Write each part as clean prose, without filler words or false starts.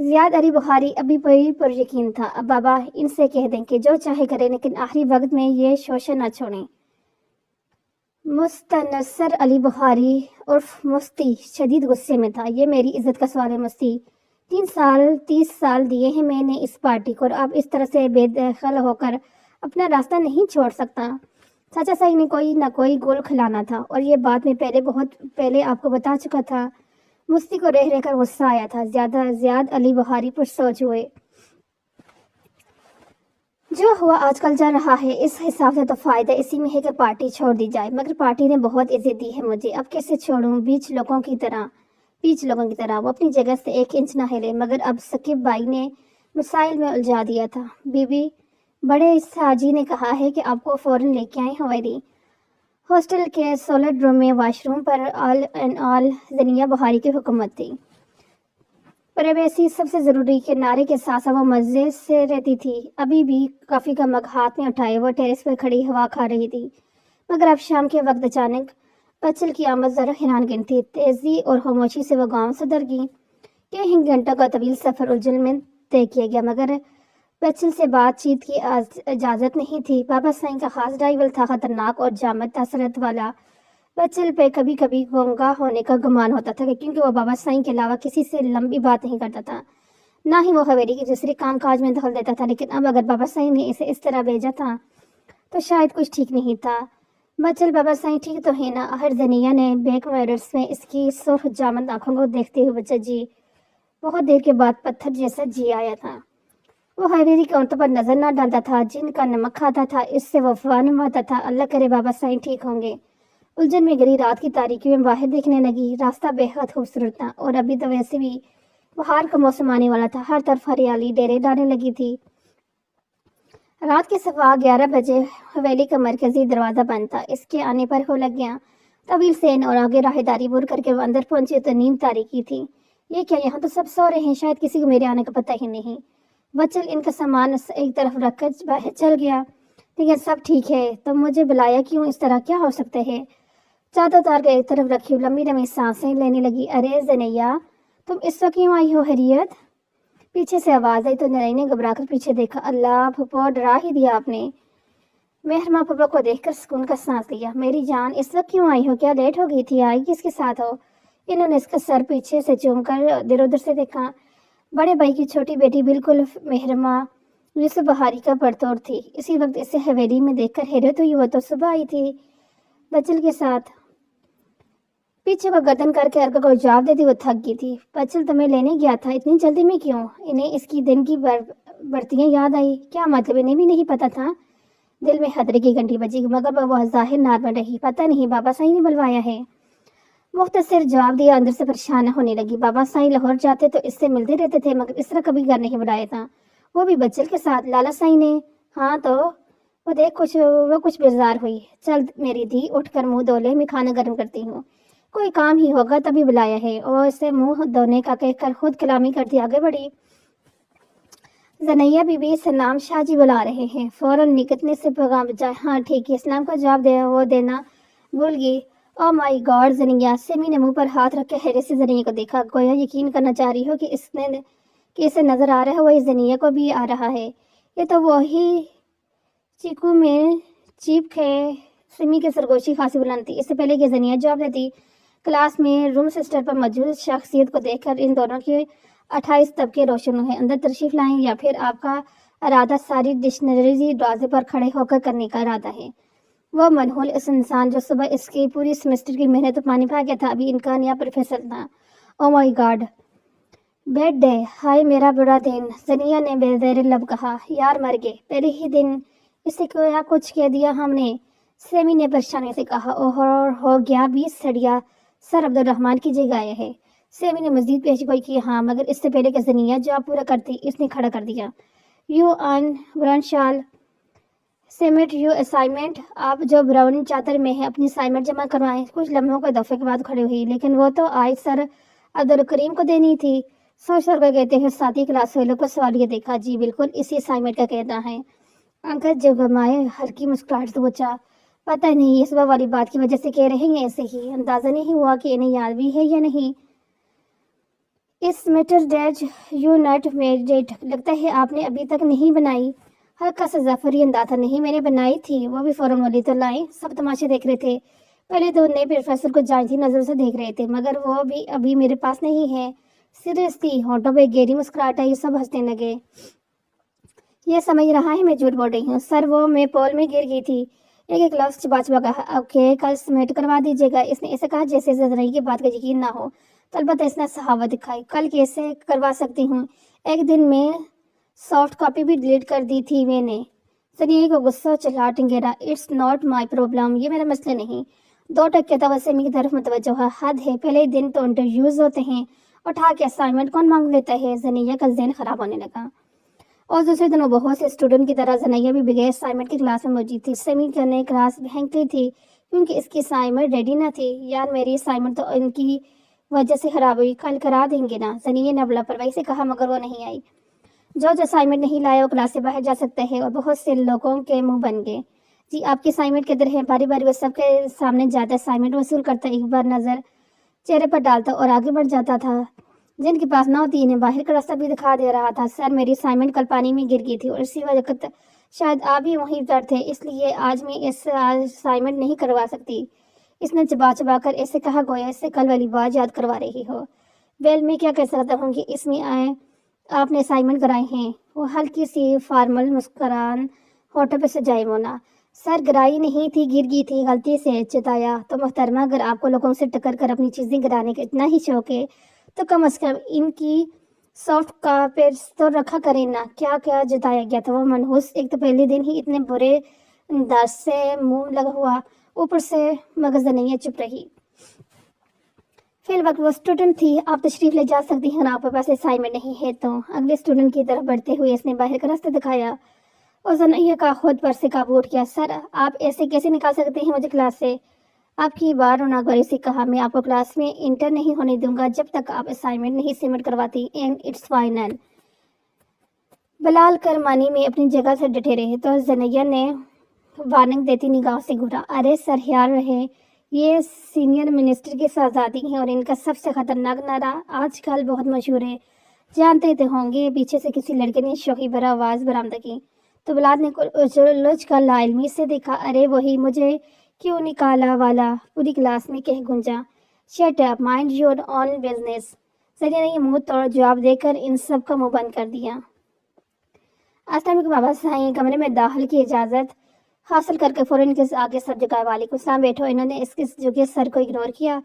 زیاد علی بخاری ابھی بڑی پر یقین تھا، اب بابا ان سے کہہ دیں کہ جو چاہے کرے لیکن آخری وقت میں یہ شوشے نہ چھوڑیں۔ مستنصر علی بخاری عرف مفتی شدید غصے میں تھا۔ یہ میری عزت کا سوال ہے مفتی، 30 سال دیے ہیں میں نے اس پارٹی کو، اور آپ اس طرح سے بے دخل ہو کر اپنا راستہ نہیں چھوڑ سکتا۔ چاچا صاحب نے کوئی نہ کوئی گول کھلانا تھا، اور یہ بات میں بہت پہلے آپ کو بتا چکا تھا۔ مفتی کو رہ رہ کر غصہ آیا تھا۔ زیاد علی بخاری پر سوچ ہوئے۔ جو ہوا آج کل چل رہا ہے، اس حساب سے تو فائدہ اسی میں ہے کہ پارٹی چھوڑ دی جائے، مگر پارٹی نے بہت عزت دی ہے مجھے، اب کیسے چھوڑوں؟ بیچ لوگوں کی طرح وہ اپنی جگہ سے ایک انچ نہ ہلے، مگر اب ثقیب بھائی نے مسائل میں الجھا دیا تھا۔ بی بی بڑے ساجی نے کہا ہے کہ آپ کو فوراً لے کے آئیں حویلی۔ ہاسٹل کے سولڈ روم میں واش روم پر آل زنیہ بخاری کی حکومت تھی۔ پرائیویسی سب سے ضروری کے نعرے کے ساتھ وہ مزے سے رہتی تھی۔ ابھی بھی کافی کا مگ ہاتھ میں اٹھائے وہ ٹیرس پر کھڑی ہوا کھا رہی تھی، مگر اب شام کے وقت اچانک بچل کی آمد ذرا حیران کن تھی۔ تیزی اور خاموشی سے وہ گاؤں صدر کی کئی گھنٹوں کا طویل سفر الجھن میں طے کیا گیا، مگر بچل سے بات چیت کی اجازت نہیں تھی۔ بابا سائیں کا خاص ڈرائیور تھا، خطرناک اور جامد تاثرات والا۔ بچل پہ کبھی کبھی گونگا ہونے کا گمان ہوتا تھا، کیونکہ وہ بابا سائیں کے علاوہ کسی سے لمبی بات نہیں کرتا تھا، نہ ہی وہ حویلی کی دوسرے کام کاج میں دخل دیتا تھا۔ لیکن اب اگر بابا سائیں نے اسے اس طرح بھیجا تھا تو شاید کچھ ٹھیک نہیں تھا۔ بچل بابا سائیں ٹھیک تو ہے نا؟ ہر زنیہ نے بیک میررز میں اس کی سرخ جامد آنکھوں کو دیکھتے ہوئے بچہ جی۔ بہت دیر کے بعد پتھر جیسا جی آیا تھا۔ وہ حویلی کی عورتوں پر نظر نہ ڈالتا تھا، جن کا نمک کھاتا تھا، اس سے وہ افواہ نماتا تھا۔ اللہ کرے بابا سائیں ٹھیک ہوں گے۔ الجھن میں گری رات کی تاریکی میں باہر دیکھنے لگی۔ راستہ بے حد خوبصورت تھا، اور ابھی تو ویسے بھی بہار کا موسم آنے والا تھا۔ ہر طرف ہریالی ڈیرے ڈالنے لگی تھی۔ رات کے سوا 11 بجے حویلی کا مرکزی دروازہ بند تھا۔ اس کے آنے پر ہو لگ گیا طویل سین، اور آگے راہداری بور کر کے وہ اندر پہنچے تو نیم تاریکی تھی۔ یہ کیا، یہاں تو سب سو رہے ہیں، شاید کسی کو میرے آنے کا پتہ ہی نہیں۔ بچل ان کا سامان ایک طرف رکھ کر باہر چل گیا۔ لیکن سب ٹھیک ہے، تم مجھے بلایا کیوں؟ اس طرح کیا ہو سکتا ہے؟ چادر اتار کے ایک طرف رکھی لمبی لمبی سانسیں لینے لگی۔ ارے زنیہ، تم اس وقت کیوں آئی ہو؟ خیریت؟ پیچھے سے آواز آئی تو نرئی نے گھبرا کر پیچھے دیکھا۔ اللہ پھپھو، ڈرا ہی دیا آپ نے۔ مہرماں پھپھو کو دیکھ کر سکون کا سانس لیا۔ میری جان، اس وقت کیوں آئی ہو؟ کیا لیٹ ہو گئی تھی؟ آئی کس کے ساتھ ہو؟ انہوں نے اس کا سر پیچھے سے چوم کر ادھر ادھر سے دیکھا۔ بڑے بھائی کی چھوٹی بیٹی بالکل مہرماں یوسف بخاری کا پڑتور تھی۔ اسی وقت اسے حویلی میں دیکھ کر حیرت ہوئی، وہ تو صبح آئی تھی بچل کے ساتھ۔ پیچھے کو گردن کر کے ارکا کو جواب دیتی وہ تھک گئی تھی۔ بچل تمہیں لینے گیا تھا، اتنی جلدی میں کیوں؟ انہیں اس کی دن کی برتیاں یاد آئی۔ کیا مطلب؟ انہیں بھی نہیں پتا تھا۔ دل میں خطرے کی گھنٹی بجی، مگر وہ ظاہر نارمل رہی۔ پتہ نہیں، بابا سائیں نے بلوایا ہے، مختصر جواب دیا۔ اندر سے پریشان ہونے لگی۔ بابا سائیں لاہور جاتے تو اس سے ملتے رہتے تھے، مگر اس طرح کبھی گھر نہیں بلایا تھا، وہ بھی بچل کے ساتھ۔ لالا سائیں نے؟ ہاں تو وہ کچھ بیزار ہوئی۔ چل میری دھی، اٹھ کر منہ دھو لے، میں کھانا گرم کرتی ہوں، کوئی کام ہی ہوگا تبھی بلایا ہے۔ اور اسے منہ دھونے کا کہہ کر خود کلامی کرتی آگے بڑھی۔ زنیہ بی بی، سلام، شاہ جی بلا رہے ہیں۔ فوراً نکتنے سے پیغام بجائے۔ ہاں ٹھیک ہے، اسلام کا جواب وہ دینا بھول گئی۔ او مائی گاڈ زنیہ! سیمی نے منہ پر ہاتھ رکھ کے حیرت سے زنیہ کو دیکھا، گویا یقین کرنا چاہ رہی ہو کہ اسے نظر آ رہا ہے، وہی زنیہ کو بھی آ رہا ہے۔ یہ تو وہی چیکو میں چیپ ہے۔ سیمی کی سرگوشی خاصی بلند تھی۔ اس سے پہلے کہ زنیہ جواب دیتی، کلاس میں روم سسٹر پر موجود شخصیت کو دیکھ کر ان دونوں کے 28 طبقے روشن ہوئے۔ اندر تشریف لائیں، یا پھر آپ کا ارادہ ساری ڈکشنری دروازے پر کھڑے ہو کر کرنے کا ارادہ ہے؟ وہ منحول اس انسان جو صبح اس کی پوری سیمسٹر کی محنت پانی پا گیا تھا، ابھی ان کا نیا پروفیسر تھا۔ Oh my God! Bad day! ہائے میرا برا دن! زنیہ نے بے زیر لب کہا۔ یار مر گئے، پہلے ہی دن اسے کیا کچھ کہہ دیا ہم نے؟ سیمی نے پریشانی سے کہا۔ اوہ ہو گیا 20 سڑیا سر عبدالرحمن کی جگہ آیا ہے۔ سیمی نے مزید پیش گوئی کی۔ ہاں، مگر اس سے پہلے کہ زنیہ جواب پورا کرتی، اس نے کھڑا کر دیا۔ یو آن براؤن شال سبمٹ یور اسائنمنٹ۔ آپ جو براؤن چادر میں ہے اپنی اسائنمنٹ جمع کروائیں۔ کچھ لمحوں کے دفعے کے بعد کھڑی ہوئی، لیکن وہ تو آج سر عبدالکریم کو دینی تھی۔ سوچ کر کہتے ہوئے ساتھی کلاس والوں کو سوالیہ دیکھا۔ جی بالکل، اسی اسائنمنٹ کا کہنا ہے۔ انکل جگمائے ہلکی مسکراہٹ سے پوچھا، پتہ نہیں یہ صبح والی بات کی وجہ سے کہہ رہے ہیں ایسے ہی؟ اندازہ نہیں ہوا کہ انہیں یاد بھی ہے یا نہیں۔ اس میٹر ڈیج یو ناٹ میڈ، لگتا ہے آپ نے ابھی تک نہیں بنائی۔ ہلکا سا ظفری اندازہ، نہیں میں نے بنائی تھی، وہ بھی فوراً بولی۔ تو لائیں، سب تماشے دیکھ رہے تھے۔ پہلے تو نئے پروفیسر کو جانتی نظر سے دیکھ رہے تھے، مگر وہ بھی ابھی میرے پاس نہیں ہے۔ سیریسلی، ہونٹوں پہ گہری مسکراہٹ آئی، سب ہنسنے لگے۔ یہ سمجھ رہا ہے میں جھوٹ بول رہی ہوں سر، وہ میں پول میں گر گئی تھی۔ ایک ایک لفظ چبا چبا کہا۔ اوکے، کل سبمٹ کروا دیجیے گا۔ اس نے ایسے کہا جیسے زندگی کی بات کا یقین نہ ہو۔ تو البتہ اس نے صحافت دکھائی۔ کل کیسے کروا سکتی ہوں؟ ایک دن میں سافٹ کاپی بھی ڈیلیٹ کر دی تھی میں نے۔ سنیے کو غصہ چلا ٹنگیرا۔ اٹس ناٹ مائی پرابلم، یہ میرا مسئلہ نہیں۔ 2 توسمی کی طرف متوجہ ہوا۔ حد ہے، پہلے دن تو انٹرویوز ہوتے ہیں، اٹھا کے اسائنمنٹ کون مانگ لیتا ہے؟ زنیہ کا ذہن خراب ہونے لگا۔ اور دوسرے دنوں بہت سے اسٹوڈنٹ کی طرح زنیہ بھی بغیر اسائنمنٹ کی کلاس میں موجود تھی۔ سیمی کرنے کلاس بھینکتی تھی کیونکہ اس کی اسائنمنٹ ریڈی نہ تھی۔ یار میری اسائنمنٹ تو ان کی وجہ سے خراب ہوئی، کل کرا دیں گے نا؟ زنیہ نے لاپرواہی سے کہا، مگر وہ نہیں آئی۔ جو اسائنمنٹ نہیں لایا وہ کلاس سے باہر جا سکتا ہے۔ اور بہت سے لوگوں کے منہ بن گئے۔ جی آپ کی اسائنمنٹ کدھر ہے؟ باری باری وہ سب کے سامنے جاتا، اسائنمنٹ وصول کرتا، ایک بار نظر چہرے پر ڈالتا اور آگے بڑھ جاتا تھا۔ جن کے پاس نہ ہوتی انہیں باہر کا راستہ بھی دکھا دے رہا تھا۔ سر میری اسائنمنٹ کل پانی میں گر گئی تھی اور اسی وقت شاید آپ بھی وہیں پر تھے، اس لیے آج میں اس اسائنمنٹ نہیں کروا سکتی۔ اس نے چبا چبا کر ایسے کہا گویا اس سے کل والی بات یاد کروا رہی ہو۔ ویل میں کیا کہہ سکتا ہوں کہ اس میں آپ نے اسائنمنٹ کرائے ہیں؟ وہ ہلکی سی فارمل مسکران ہونٹوں پہ سجائے مونا۔ سر گرائی نہیں تھی، گر گئی تھی، غلطی سے چتایا۔ تو محترمہ اگر آپ کو لوگوں سے ٹکر کر اپنی چیزیں گرانے کا اتنا ہی شوق ہے تو کم از کم ان کی سافٹ کاپیز تو رکھا کریں نا۔ کیا کیا جتایا گیا تھا وہ منحوس؟ ایک تو پہلے دن ہی اتنے برے انداز سے منہ لگا ہوا، اوپر سے مگر زنیہ چپ رہی۔ فی الوقت وہ اسٹوڈنٹ تھی۔ آپ تشریف لے جا سکتی ہیں، آپ کے پاس اسائنمنٹ نہیں ہے تو؟ اگلے اسٹوڈنٹ کی طرف بڑھتے ہوئے اس نے باہر کا راستہ دکھایا اور زنیہ کا خود پر سے قابو اٹھ گیا۔ سر آپ ایسے کیسے نکال سکتے ہیں مجھے کلاس سے؟ آپ کی بار رونا گوری سے کہا، میں آپ کو کلاس میں انٹر نہیں ہونے دوں گا جب تک آپ اسائنمنٹ نہیں سبمٹ کرواتی، اینڈ اٹس فائنل۔ بلال کرمانی میں اپنی جگہ سے ڈٹے رہے تو زنیہ نے وارننگ دیتی نگاہوں سے گھورا۔ ارے سر خیال رہے، یہ سینئر منسٹر کی شہزادی ہیں اور ان کا سب سے خطرناک نعرہ آج کل بہت مشہور ہے، جانتے تو ہوں گے۔ پیچھے سے کسی لڑکے نے شوخی بھرا آواز برآمد کی تو بلال نے لچ کر لا علمی سے دیکھا۔ ارے وہی مجھے کیوں نکالا والا پوری کلاس میں کہہ گونجا۔ Shut up, mind your own business. Zania نے یہ منہ توڑ جواب دے کر ان سب کا منہ بند کر دیا۔ السلام کے بابا سائیں کمرے میں داخل کی اجازت حاصل کر کے فوراً کے آگے سب جگہ وعلیکم السلام بیٹھو۔ انہوں نے اس کے جگہ سر کو اگنور کیا۔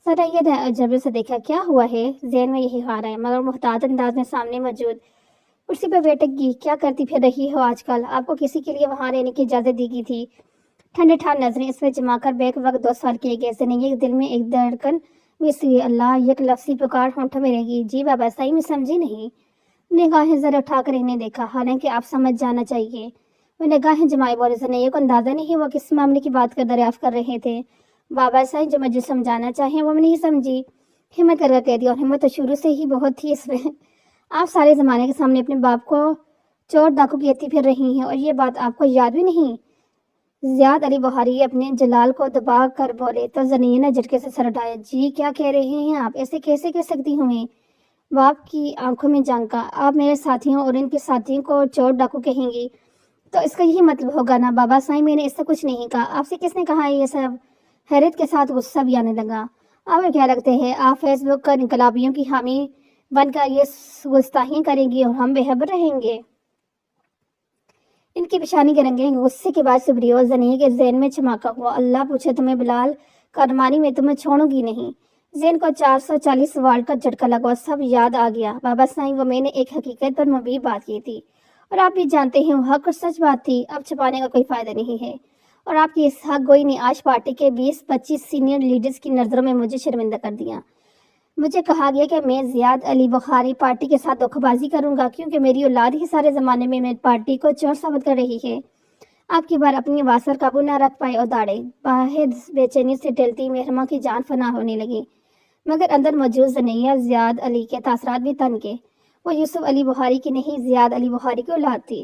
زنیہ نے جبر سے دیکھا، کیا ہوا ہے؟ ذہن میں یہی خیال ہے مگر محتاط انداز میں سامنے موجود کرسی پہ بیٹھ گئی۔ کیا کرتی پھر رہی ہو آج کل؟ آپ کو کسی کے لیے وہاں رہنے کی اجازت دی گئی تھی؟ ٹھنڈے ٹھار نظریں اس میں جما کر بیک وقت 2 سوال کیے گئے۔ زنیہ کے دل میں ایک دھڑکن مس ہوئی۔ اللہ، یک لفظی پکار ہونٹوں میں رہ گئی۔ جی بابا صحیح میں سمجھی نہیں۔ نگاہیں ذرا اٹھا کر انہیں دیکھا، حالانکہ آپ سمجھ جانا چاہیے۔ وہ نگاہیں جمائے بولے۔ زنیہ کو اندازہ نہیں وہ کس معاملے کی بات کر دریافت کر رہے تھے۔ بابا صاحب جو مجھے سمجھانا چاہیں وہ میں نہیں سمجھی، ہمت کر کہہ دیا، اور ہمت تو شروع سے ہی بہت تھی اس میں۔ آپ سارے زمانے کے سامنے اپنے باپ کو چور ڈاکو کہتی پھر رہی ہیں، اور یہ بات آپ کو یاد بھی نہیں؟ زیاد علی بخاری اپنے جلال کو دبا کر بولے تو زنیہ نے جھٹکے سے سر اٹھایا۔ جی کیا کہہ رہے ہیں آپ؟ ایسے کیسے کہہ سکتی ہوں میں؟ باپ کی آنکھوں میں جنگ کا، آپ میرے ساتھیوں اور ان کے ساتھیوں کو چور ڈاکو کہیں گی تو اس کا یہی مطلب ہوگا نا؟ بابا صاحب میں نے اس سے کچھ نہیں کہا، آپ سے کس نے کہا ہے یہ سب؟ حیرت کے ساتھ غصہ بھی آنے لگا۔ آپ کیا لگتے ہیں آپ فیس بک پر انقلابیوں کی حامی بن کر یہ گستاخیاں کریں گی اور ہم بے خبر رہیں گے؟ ان کی پیشانی کے رنگیں غصے کے بعد سبری اور زنیہ کے ذہن میں چمکا ہوا۔ اللہ پوچھے تمہیں بلال کرمانی میں تمہیں چھوڑوں گی نہیں۔ ذہن کو 440 واٹ کا جھٹکا لگا، سب یاد آ گیا۔ بابا صاحب وہ میں نے ایک حقیقت پر مبنی بات کی تھی اور آپ بھی جانتے ہیں وہ حق اور سچ بات تھی، اب چھپانے کا کوئی فائدہ نہیں ہے۔ اور آپ کی اس حق گوئی نے آج پارٹی کے 20-25 سینئر لیڈرز کی نظروں میں مجھے شرمندہ کر دیا۔ مجھے کہا گیا کہ میں زیاد علی بخاری پارٹی کے ساتھ دھوکہ بازی کروں گا کیونکہ میری اولاد ہی سارے زمانے میں پارٹی کو چور ثابت کر رہی ہے۔ آپ کی بار اپنی آواز پر قابو نہ رکھ پائے اور داڑے باہر بے چینی سے ٹلتی محرمہ کی جان فنا ہونے لگی، مگر اندر موجود زنیہ زیاد علی کے تاثرات بھی تن کے۔ وہ یوسف علی بخاری کی نہیں، زیاد علی بخاری کی اولاد تھی۔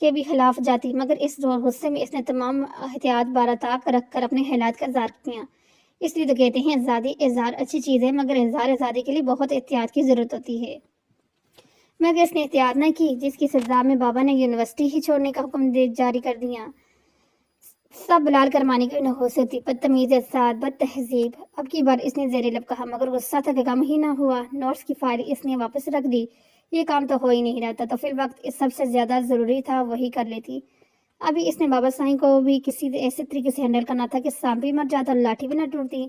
کے بھی خلاف جاتی، مگر اس غصے میں اس نے تمام احتیاط بارطاق رکھ کر اپنے حالات کا اظہار کیا۔ اس لیے تو کہتے ہیں آزادی اظہار اچھی چیز ہے، مگر اظہار آزادی کے لیے بہت احتیاط کی ضرورت ہوتی ہے۔ مگر اس نے احتیاط نہ کی، جس کی سزا میں بابا نے یونیورسٹی ہی چھوڑنے کا حکم جاری کر دیا۔ سب بلال کرمانی کی نحوست تھی، بدتمیز اساتذہ، بد تہذیب۔ اب کی بار اس نے زیر لب کہا، مگر غصہ تھا کہ کم ہی نہ ہوا۔ نوٹس کی فائل اس نے واپس رکھ دی۔ یہ کام تو ہو ہی نہیں رہتا، تو فی الوقت سب سے زیادہ ضروری تھا وہی کر لیتی۔ ابھی اس نے بابا سائیں کو بھی کسی ایسے طریقے سے ہینڈل کرنا تھا کہ سانپ بھی مر جاتا اور لاٹھی بھی نہ ٹوٹتی۔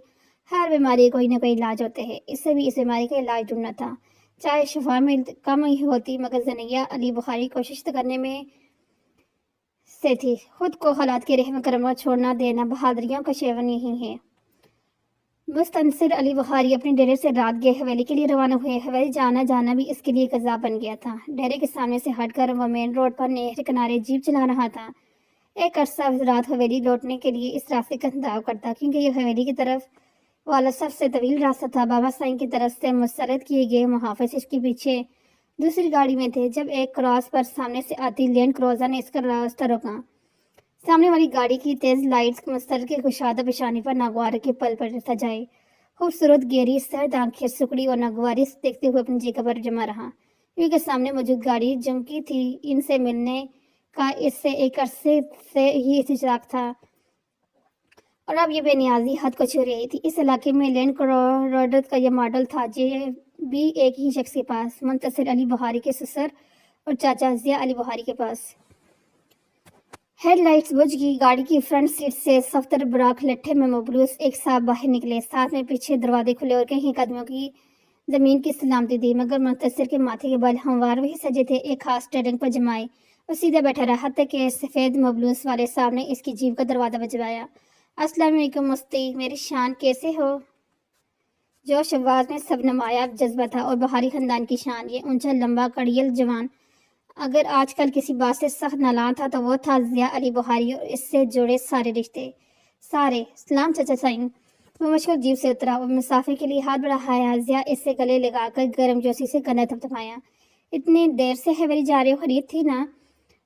ہر بیماری کوئی نہ کوئی علاج ہوتے ہیں، اس سے بھی اس بیماری کا علاج ڈھونڈنا تھا، چاہے شفا میں کم ہی ہوتی، مگر زنیہ علی بخاری کوشش کرنے میں سے تھی۔ خود کو حالات کے رحم کرم چھوڑنا دینا بہادریوں کا شیوا نہیں ہے۔ مستنصر علی بخاری اپنے ڈیرے سے رات گئے حویلی کے لیے روانہ ہوئے۔ حویلی جانا بھی اس کے لیے ایک عذاب بن گیا تھا۔ ڈیرے کے سامنے سے ہٹ کر وہ مین روڈ پر نہر کنارے جیپ چلا رہا تھا۔ ایک عرصہ رات حویلی لوٹنے کے لیے اس راستے کا انتخاب کرتا، کیونکہ یہ حویلی کی طرف والا سب سے طویل راستہ تھا۔ بابا سائیں کی طرف سے مسترد کیے گئے محافظ اس کے پیچھے دوسری گاڑی میں تھے۔ جب ایک کراس پر سامنے سے آتی لینڈ کروزر نے اس کا راستہ روکا، سامنے والی گاڑی کی تیز لائٹس مسترد کے کشادہ پیشانی پر ناگوار کے پل پر سجائے خوبصورت گہری سرد آنکھیں سکڑی اور ناگواری دیکھتے ہوئے اپنی جگہ پر جمع رہا، کیونکہ سامنے موجود گاڑی جمکی تھی۔ ان سے ملنے کا اس سے ایک عرصے سے ہی اتفاق تھا، اور اب یہ بے نیازی حد کو چھو رہی تھی۔ اس علاقے میں لینڈ کروزر کا یہ ماڈل تھا، یہ بھی ایک ہی شخص کے پاس، منتصر علی بخاری کے سسر اور چاچا ضیاء علی بخاری کے پاس۔ ہیڈ لائٹس بجھ گئی۔ گاڑی کی فرنٹ سیٹ سے صفتر براق لٹھے میں ملبوس ایک صاحب باہر نکلے، ساتھ میں پیچھے دروازے کھلے اور کہیں قدموں کی زمین کی سلامتی دی، مگر منتصر کے ماتھے کے بال ہموار وہی سجے تھے، ایک خاص ٹرنک پر جمائے اور سیدھا بیٹھا رہا، حتیٰ کہ سفید ملبوس والے صاحب نے اس کی جیپ کا دروازہ بجوایا۔ السلام علیکم مفتی، میری شان، کیسے ہو؟ جوش آواز میں سب نمایاب جذبہ تھا، اور بخاری خاندان کی شان، یہ اونچا لمبا کڑیل جوان اگر آج کل کسی بات سے سخت نالاں تھا تو وہ تھا ضیاء علی بخاری اور اس سے جڑے سارے رشتے۔ سارے سلام چچا سائیں۔ وہ مشکل جیپ سے اترا اور مسافر کے لیے ہاتھ بڑھایا۔ ضیاء اس سے گلے لگا کر گرم جوشی سے کندھا تھپتھپایا۔ اتنی دیر سے حویلی جا رہے ہو، خرید تھی نا؟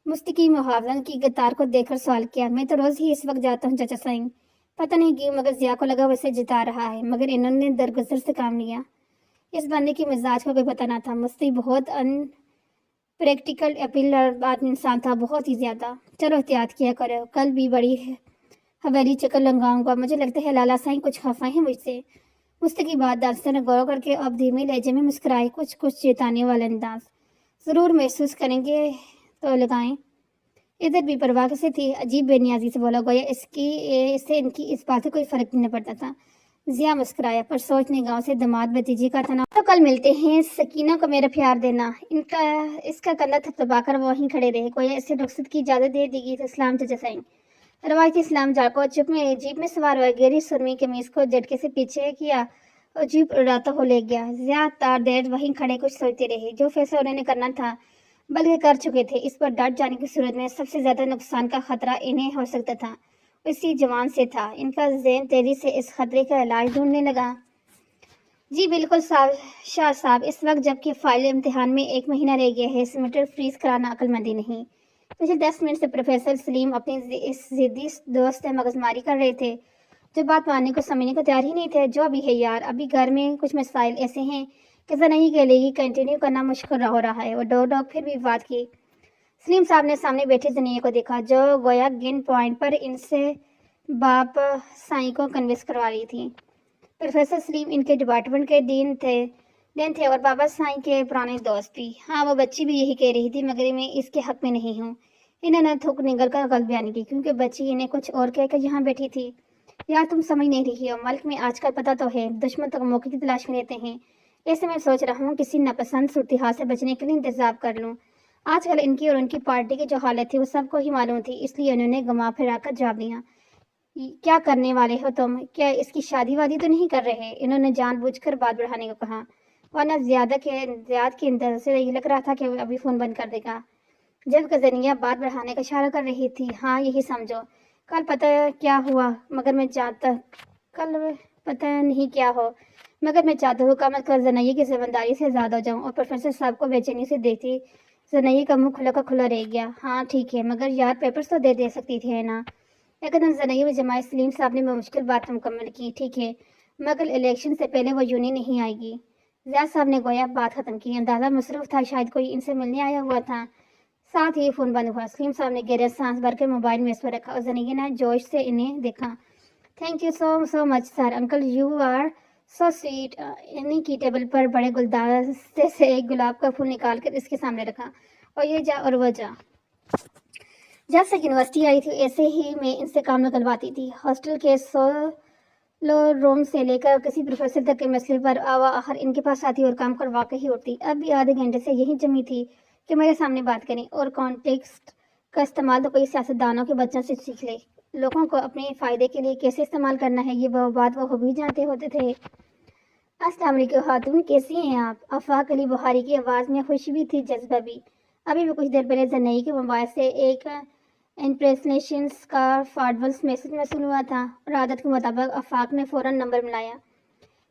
مستقی محاورن کی گتار کو دیکھ کر سوال کیا۔ میں تو روز ہی اس وقت جاتا ہوں چچا سائیں، پتہ نہیں کیوں، مگر ضیاء کو لگا ویسے جتا رہا ہے، مگر انہوں نے درگزر سے کام لیا۔ اس بندے کی مزاج کا کوئی پتہ نہ تھا۔ مفتی بہت پریکٹیکل اپیل آدمی انسان تھا، بہت ہی زیادہ۔ چلو احتیاط کیا کرو، کل بھی بڑی حویلی چکر لگاؤں گا، مجھے لگتا ہے لالا سائیں کچھ خفا ہیں مجھ سے۔ مستقی بات دانستہ نے غور کر کے اب دھیمے لہجے میں مسکرائے، کچھ چیتانے والا انداز۔ ضرور محسوس کریں گے تو لگائیں۔ ادھر بھی پرواہ سے تھی، عجیب بے نیازی سے بولا، گویا اسے ان کی اس بات سے کوئی فرق نہیں پڑتا تھا۔ ضیاء مسکرایا، پر سوچنے گاؤں سے داماد بھتیجی کا تھا، تو کل ملتے ہیں، سکینہ کو میرا پیار دینا۔ اس کا کندھا تھپتھپا کر وہیں کھڑے رہے، گویا اسے رخصت کی اجازت دے دی گئی تھی۔ سلام چچا سائیں۔ روایتی اسلام جا کو جیپ میں سوار ہوا، گہری سرمئی قمیص کو جھٹکے سے پیچھے کیا اور جیپ اڑاتا ہو لے گیا۔ ضیاء تار دیر وہیں کھڑے کچھ سوچتے رہے، جو فیصلہ انہوں نے کرنا تھا بلکہ کر چکے تھے، اس پر ڈٹ جانے کی صورت میں سب سے زیادہ نقصان کا خطرہ انہیں ہو سکتا تھا، اسی جوان سے تھا۔ ان کا ذہن تیزی سے اس خطرے کا علاج ڈھونڈنے لگا۔ جی بالکل شاہ صاحب، اس وقت جب کہ فائل امتحان میں 1 مہینہ رہ گیا ہے، سیمیسٹر فریز کرانا عقل مندی نہیں۔ پچھلے 10 منٹ سے پروفیسر سلیم اپنی اس ضدی دوست سے مغزماری کر رہے تھے، جو بات ماننے کو سمجھنے کو تیار ہی نہیں تھے۔ جو بھی ہے یار، ابھی گھر میں کچھ مسائل ایسے ہیں کہ زندگی کے لیے کنٹینیو کرنا مشکل ہو رہا ہے۔ وہ ڈوگ پھر بھی بات کی۔ سلیم صاحب نے سامنے بیٹھے زنیہ کو دیکھا، جو گویا گن پوائنٹ پر ان سے باپ سائیں کو کنوینس کروا رہی تھی۔ پروفیسر سلیم ان کے ڈپارٹمنٹ کے ڈین تھے اور بابا سائیں کے پرانے دوست بھی۔ ہاں، وہ بچی بھی یہی کہہ رہی تھی، مگر میں اس کے حق میں نہیں ہوں۔ انہوں نے تھوک نگل کر غلط بیان کی، کیونکہ بچی انہیں کچھ اور کہہ کر یہاں بیٹھی تھی۔ یار تم سمجھ نہیں رہی ہو، ملک میں آج کل پتہ تو ہے، دشمن تک موقع کی تلاش میں رہتے ہیں۔ ایسے میں سوچ رہا ہوں کسی ناپسند صورتحال سے بچنے کے لیے انتظام کر لوں۔ آج کل ان کی اور ان کی پارٹی کی جو حالت تھی وہ سب کو ہی معلوم تھی، اس لیے انہوں نے گما پھرا کر جواب دیا۔ کیا کرنے والے ہو تم؟ کیا اس کی شادی وادی تو نہیں کر رہے؟ انہوں نے جان بوجھ کر بات بڑھانے کو کہا، ورنہ زیاد کے اندر سے یہ لگ رہا تھا کہ وہ ابھی فون بند کر دے گا۔ جب زنیہ بات بڑھانے کا اشارہ کر رہی تھی، ہاں یہی سمجھو، کل پتہ کیا ہوا، مگر میں چاہتا ہوں کم از کم زنیہ کی ذمہ داری سے آزاد ہو جاؤں۔ اور پروفیسر صاحب کو بے چینی سے دیکھتی زنئی کا منہ کھلا کا کھلا رہ گیا۔ ہاں ٹھیک ہے، مگر یار پیپرز تو دے سکتی تھی ہے نا۔ لیکن زنئی و جماعت سلیم صاحب نے مشکل بات مکمل کی۔ ٹھیک ہے، مگر الیکشن سے پہلے وہ یونین نہیں آئے گی۔ زیاد صاحب نے گویا بات ختم کی۔ اندازہ مصروف تھا، شاید کوئی ان سے ملنے آیا ہوا تھا۔ ساتھ ہی فون بند ہوا۔ سلیم صاحب نے گہرا سانس بھر کے موبائل میز پر رکھا اور زنئی نے جوش سے انہیں دیکھا۔ Thank you so much sir uncle, you are so sweet. انہیں کی ٹیبل پر بڑے گلدستے سے ایک گلاب کا پھول نکال کر اس کے سامنے رکھا۔ اور یہ جا اور وہ جا۔ جب سے یونیورسٹی آئی تھی ایسے ہی میں ان سے کام نکلواتی تھی۔ ہاسٹل کے سولو روم سے لے کر کسی پروفیسر تک کے مسئلے پر آوا آخر ان کے پاس آتی اور کام کروا کے ہی اٹھتی۔ اب بھی آدھے گھنٹے سے یہی جمی تھی کہ میرے سامنے بات کریں اور کانٹیکسٹ کا استعمال تو کوئی سیاستدانوں کے بچوں سے سیکھ لے۔ لوگوں کو اپنے فائدے کے لیے کیسے استعمال کرنا ہے، یہ بات وہ بھی جانتے ہوتے تھے۔ السلام علیکم خاتون، کیسی ہیں آپ؟ آفاق علی بخاری کی آواز میں خوشی بھی تھی، جذبہ بھی۔ ابھی بھی کچھ دیر پہلے زنئی کے موبائل سے ایک امپریسنیشنز کا فارورڈ میسج موصول ہوا تھا اور عادت کے مطابق آفاق نے فوراً نمبر ملایا۔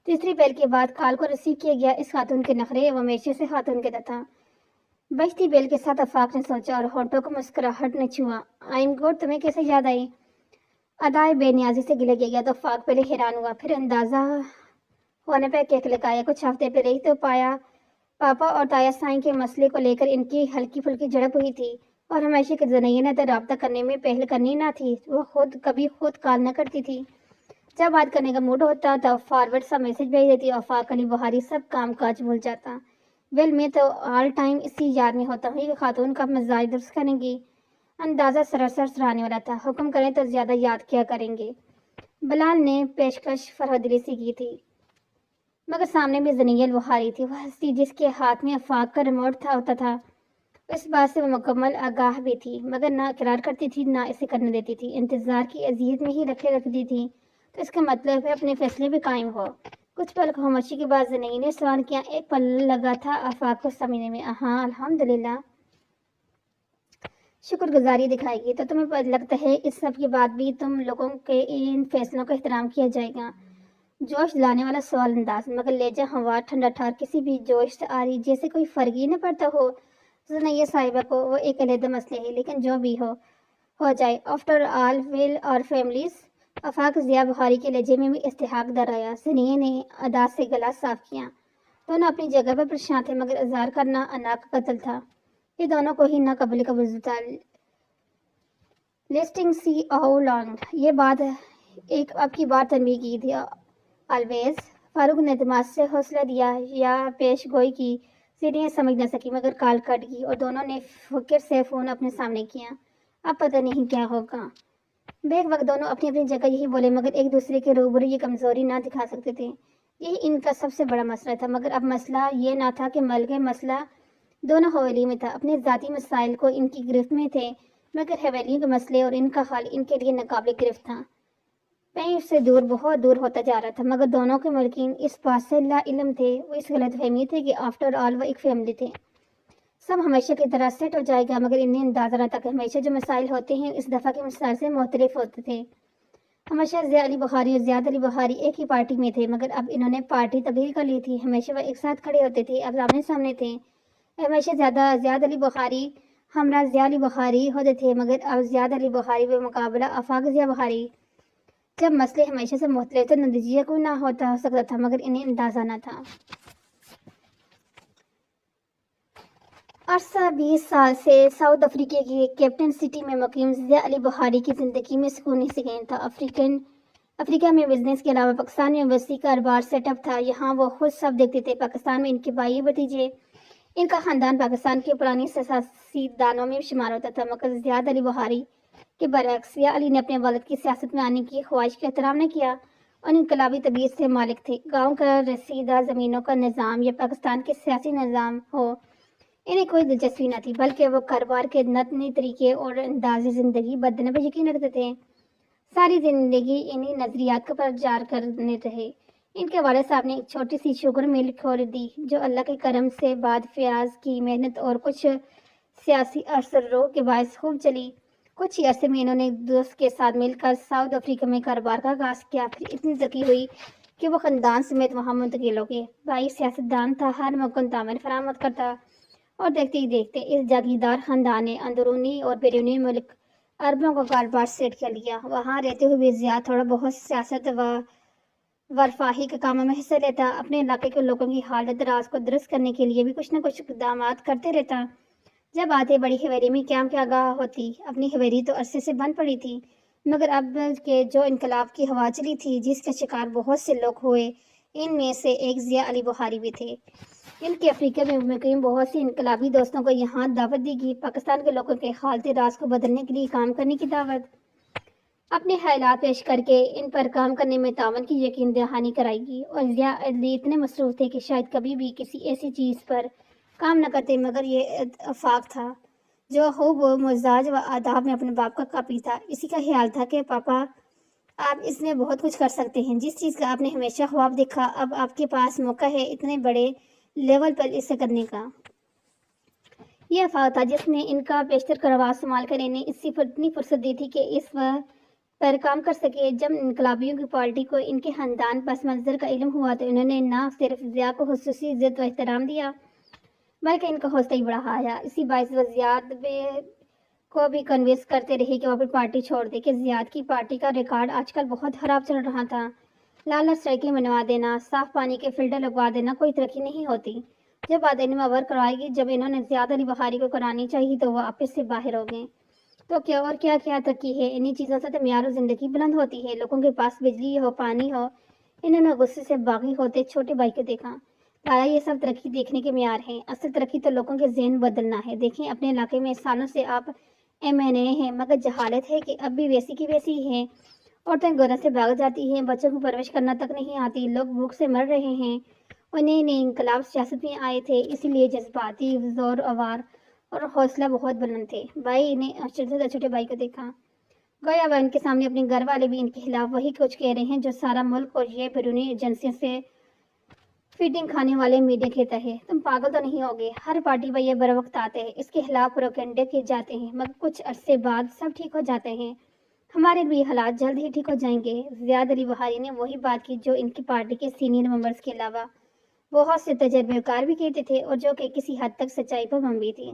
تیسری بیل کے بعد کال کو ریسیو کیا گیا۔ اس خاتون کے نخرے وہ ہمیشہ سے خاتون کے تھا۔ بجتی بیل کے ساتھ آفاق نے سوچا اور ہونٹوں کو مسکراہٹ نے چھوا۔ آئی ایم گڈ، تمہیں کیسے یاد آئی؟ ادائے بے نیازی سے گلے کیا گیا تو آفاق پہلے حیران ہوا، پھر اندازہ ہونے پہ کہہ لگایا۔ کچھ ہفتے پہلے ہی تو پاپا اور تایا سائیں کے مسئلے کو لے کر ان کی ہلکی پھلکی جھڑپ ہوئی تھی اور ہمیشہ کے زنئی نے تو رابطہ کرنے میں پہل کرنی نہ تھی، وہ کبھی خود کال نہ کرتی تھی۔ جب بات کرنے کا موڈ ہوتا تو فارورڈ سا میسج بھیج دیتی۔ آفاق علی بخاری سب کام کاج بھول جاتا۔ ویل میں تو آل ٹائم اسی یاد میں ہوتا ہوں کہ خاتون کا مزاج درست کریں گی۔ اندازہ سراسر سراہنے والا تھا۔ حکم کریں تو زیادہ یاد کیا کریں گے؟ بلال نے پیشکش فرحت سے کی تھی، مگر سامنے میں زنئی البخاری تھی، وہ ہستی جس کے ہاتھ میں آفاق کا ریموٹ ہوتا تھا۔ اس بات سے وہ مکمل آگاہ بھی تھی، مگر نہ اقرار کرتی تھی نہ اسے کرنے دیتی تھی۔ انتظار کی اذیت میں ہی رکھتی تھی تو اس کا مطلب ہے اپنے فیصلے بھی قائم ہو۔ کچھ پل خاموشی کے بعد زنئی نے سوال کیا۔ ایک پل لگا تھا آفاق کو سمجھنے میں۔ ہاں الحمدللہ، شکر گزاری دکھائے گی تو تمہیں لگتا ہے اس سب کے بعد بھی تم لوگوں کے ان فیصلوں کا احترام کیا جائے گا؟ جوش دلانے والا سوال انداز، مگر لہجہ ہموار ٹھنڈا ٹھار، کسی بھی جوش سے آ رہی جیسے کوئی فرق ہی نہ پڑتا ہو زنئی صاحبہ کو۔ وہ ایک علیحدہ مسئلہ ہے، لیکن جو بھی ہو جائے، آفٹر آل ویل اور فیملیز۔ آفاق ضیاء بخاری کے لہجے میں بھی استحقاق در آیا۔ زنئی نے ادا سے گلا صاف کیا۔ دونوں اپنی جگہ پر پریشان تھے، مگر اظہار کرنا انا کا قتل تھا۔ یہ دونوں کو ہی نہ قبل تھا۔ لسٹنگ سی آؤ لانگ، یہ بات ایک اب کی بار تنبیہ کی تھی۔ آلویز۔ فاروق نے اعتماد سے حوصلہ دیا یا پیش گوئی کی؟ زنئی سمجھ نہ سکی، مگر کال کٹ گئی اور دونوں نے فکر سے فون اپنے سامنے کیا۔ اب پتہ نہیں کیا ہوگا۔ بیک وقت دونوں اپنی اپنی جگہ یہی بولے، مگر ایک دوسرے کے روبرو یہ کمزوری نہ دکھا سکتے تھے۔ یہی ان کا سب سے بڑا مسئلہ تھا، مگر اب مسئلہ یہ نہ تھا کہ ملکہ مسئلہ دونوں حویلی میں تھا۔ اپنے ذاتی مسائل کو ان کی گرفت میں تھے، مگر حویلیوں کے مسئلے اور ان کا حل ان کے لیے ناقابل گرفت تھا۔ پینٹ سے دور، بہت دور ہوتا جا رہا تھا، مگر دونوں کے ملکین اس بات سے لا علم تھے، وہ اس غلط فہمی تھے کہ آفٹر آل وہ ایک فیملی تھے۔ سب ہمیشہ کی طرح سیٹ ہو جائے گا، مگر انہیں اندازہ نہ تھا کہ ہمیشہ جو مسائل ہوتے ہیں اس دفعہ کے مسائل سے مختلف ہوتے تھے۔ ہمیشہ ضیاء علی بخاری اور زیاد علی بخاری ایک ہی پارٹی میں تھے، مگر اب انہوں نے پارٹی تبدیل کر لی تھی۔ ہمیشہ وہ ایک ساتھ کھڑے ہوتے تھے، اب آمنے سامنے تھے۔ ہمیشہ زیاد علی بخاری ہمراہ ضیاء علی بخاری ہوتے تھے، مگر اب زیاد علی بخاری بمقابلہ آفاق ضیاء بخاری۔ جب مسئلے ہمیشہ سے مختلف تو نتیجہ کوئی نہ ہو سکتا تھا، مگر انہیں اندازہ نہ تھا۔ عرصہ 20 سال سے ساؤتھ افریقہ کی کیپٹن سٹی میں مقیم ضیاء علی بخاری کی زندگی میں سکون ہی سکون تھا۔ افریقہ میں بزنس کے علاوہ پاکستان میں وسیع کاروبار سیٹ اپ تھا، یہاں وہ خود سب دیکھتے تھے۔ پاکستان میں ان کے بھائی بھتیجے، ان کا خاندان پاکستان کے پرانی سیاستدانوں میں شمار ہوتا تھا، مگر زیاد علی بخاری کے برعکس ضیاء علی نے اپنے والد کی سیاست میں آنے کی خواہش کا احترام نہ کیا اور انقلابی طبیعت سے مالک تھے۔ گاؤں کا رسیدہ زمینوں کا نظام یا پاکستان کے سیاسی نظام ہو، انہیں کوئی دلچسپی نہ تھی، بلکہ وہ کاروبار کے نئی طریقے اور انداز زندگی بدلنے پر یقین رکھتے تھے۔ ساری زندگی انہی نظریات پر جار کرنے رہے۔ ان کے والد صاحب نے ایک چھوٹی سی شوگر مل کھول دی، جو اللہ کے کرم سے بعد فیاض کی محنت اور کچھ سیاسی اثرو کے باعث خوب چلی۔ کچھ ہی عرصے میں انہوں نے ایک دوست کے ساتھ مل کر ساؤتھ افریقہ میں کاروبار کا آغاز کیا، پھر اتنی ترقی ہوئی کہ وہ خاندان سمیت وہاں منتقل ہو گئے۔ بھائی سیاستدان تھا، ہر ممکن تعاون فراہم کرتا اور دیکھتے ہی دیکھتے اس جاگیردار خاندان نے اندرونی اور بیرونی ملک اربوں کا کاروبار سیٹ کر لیا۔ وہاں رہتے ہوئے بھی زیاد تھوڑا بہت سیاست و ورفاہی کے کاموں میں حصہ لیتا، اپنے علاقے کے لوگوں کی حالت راز کو درست کرنے کے لیے بھی کچھ نہ کچھ اقدامات کرتے رہتا۔ جب آتے بڑی حویلی میں قیام کی آگاہ ہوتی۔ اپنی حویلی تو عرصے سے بند پڑی تھی، مگر اب کے جو انقلاب کی ہوا چلی تھی، جس کا شکار بہت سے لوگ ہوئے، ان میں سے ایک ضیاء علی بخاری بھی تھے۔ ان کے افریقہ میں مقیم بہت سے انقلابی دوستوں کو یہاں دعوت دی گئی، پاکستان کے لوگوں کے حالت راز کو بدلنے کے لیے کام کرنے کی دعوت۔ اپنے خیالات پیش کر کے ان پر کام کرنے میں تعاون کی یقین دہانی کرائی گئی، اور ضیاء علی اتنے مصروف تھے کہ شاید کبھی بھی کسی ایسی چیز پر کام نہ کرتے، مگر یہ اتفاق تھا جو خوب و مزاج و آداب میں اپنے باپ کا کاپی تھا۔ اسی کا خیال تھا کہ پاپا آپ اس میں بہت کچھ کر سکتے ہیں، جس چیز کا آپ نے ہمیشہ خواب دیکھا، اب آپ کے پاس موقع ہے اتنے بڑے لیول پر اسے کرنے کا۔ یہ افاق تھا جس نے ان کا بیشتر کاروبار سنبھال کر انہیں اتنی فرصت دی تھی کہ اس پر کام کر سکے۔ جب انقلابیوں کی پارٹی کو ان کے خاندان پس منظر کا علم ہوا تو انہوں نے نہ صرف ضیاء کو خصوصی عزت و احترام دیا، بلکہ ان کا حوصلہ ہی بڑھایا۔ اسی باعث وہ ضیاء کو بھی کنوینس کرتے رہے کہ وہ اپنی پارٹی چھوڑ دے، کہ ضیاء کی پارٹی کا ریکارڈ آج کل بہت خراب چل رہا تھا۔ لالچ سڑکیں بنوا دینا، صاف پانی کے فلٹر لگوا دینا کوئی ترقی نہیں ہوتی۔ جب بات ان میں کروائی گئی، جب انہوں نے ضیاء علی بخاری کو کرانی چاہیے تو وہ آپس سے باہر ہو گئے۔ تو کیا اور کیا کیا ترقی ہے، انہی چیزوں سے تو معیار زندگی بلند ہوتی ہے، لوگوں کے پاس بجلی ہو، پانی ہو۔ انہوں نے غصے سے باغی ہوتے چھوٹے بھائی کو دیکھا۔ لایا یہ سب ترقی دیکھنے کے معیار ہیں، اصل ترقی تو لوگوں کے ذہن بدلنا ہے۔ دیکھیں اپنے علاقے میں سالوں سے آپ MNA ہیں، مگر جہالت ہے کہ اب بھی ویسی کی ویسی ہی ہیں۔ عورتیں گھروں سے بھاگ جاتی ہیں، بچوں کو پرورش کرنا تک نہیں آتی، لوگ بھوک سے مر رہے ہیں۔ انہیں نے انقلاب سیاست میں آئے تھے، اس لیے جذباتی، زور آور اور حوصلہ بہت بلند تھے۔ بھائی نے چھوٹے بھائی کو دیکھا، گویا وہ ان کے سامنے اپنے گھر والے بھی ان کے خلاف وہی کچھ کہہ رہے ہیں جو سارا ملک اور یہ بیرونی ایجنسیوں سے فیڈنگ کھانے والے میڈیا کہتا ہے۔ تم پاگل تو نہیں ہوگے، ہر پارٹی پر یہ بر وقت آتے ہیں، اس کے خلاف پروپیگنڈے کیے جاتے ہیں، مگر کچھ عرصے بعد سب ٹھیک ہو جاتے ہیں۔ ہمارے بھی حالات جلد ہی ٹھیک ہو جائیں گے۔ ضیاء علی بخاری نے وہی بات کی جو ان کی پارٹی کے سینئر ممبرز کے علاوہ بہت سے تجربے کار بھی کہتے تھے، اور جو کہ کسی حد تک سچائی پر مبنی تھی۔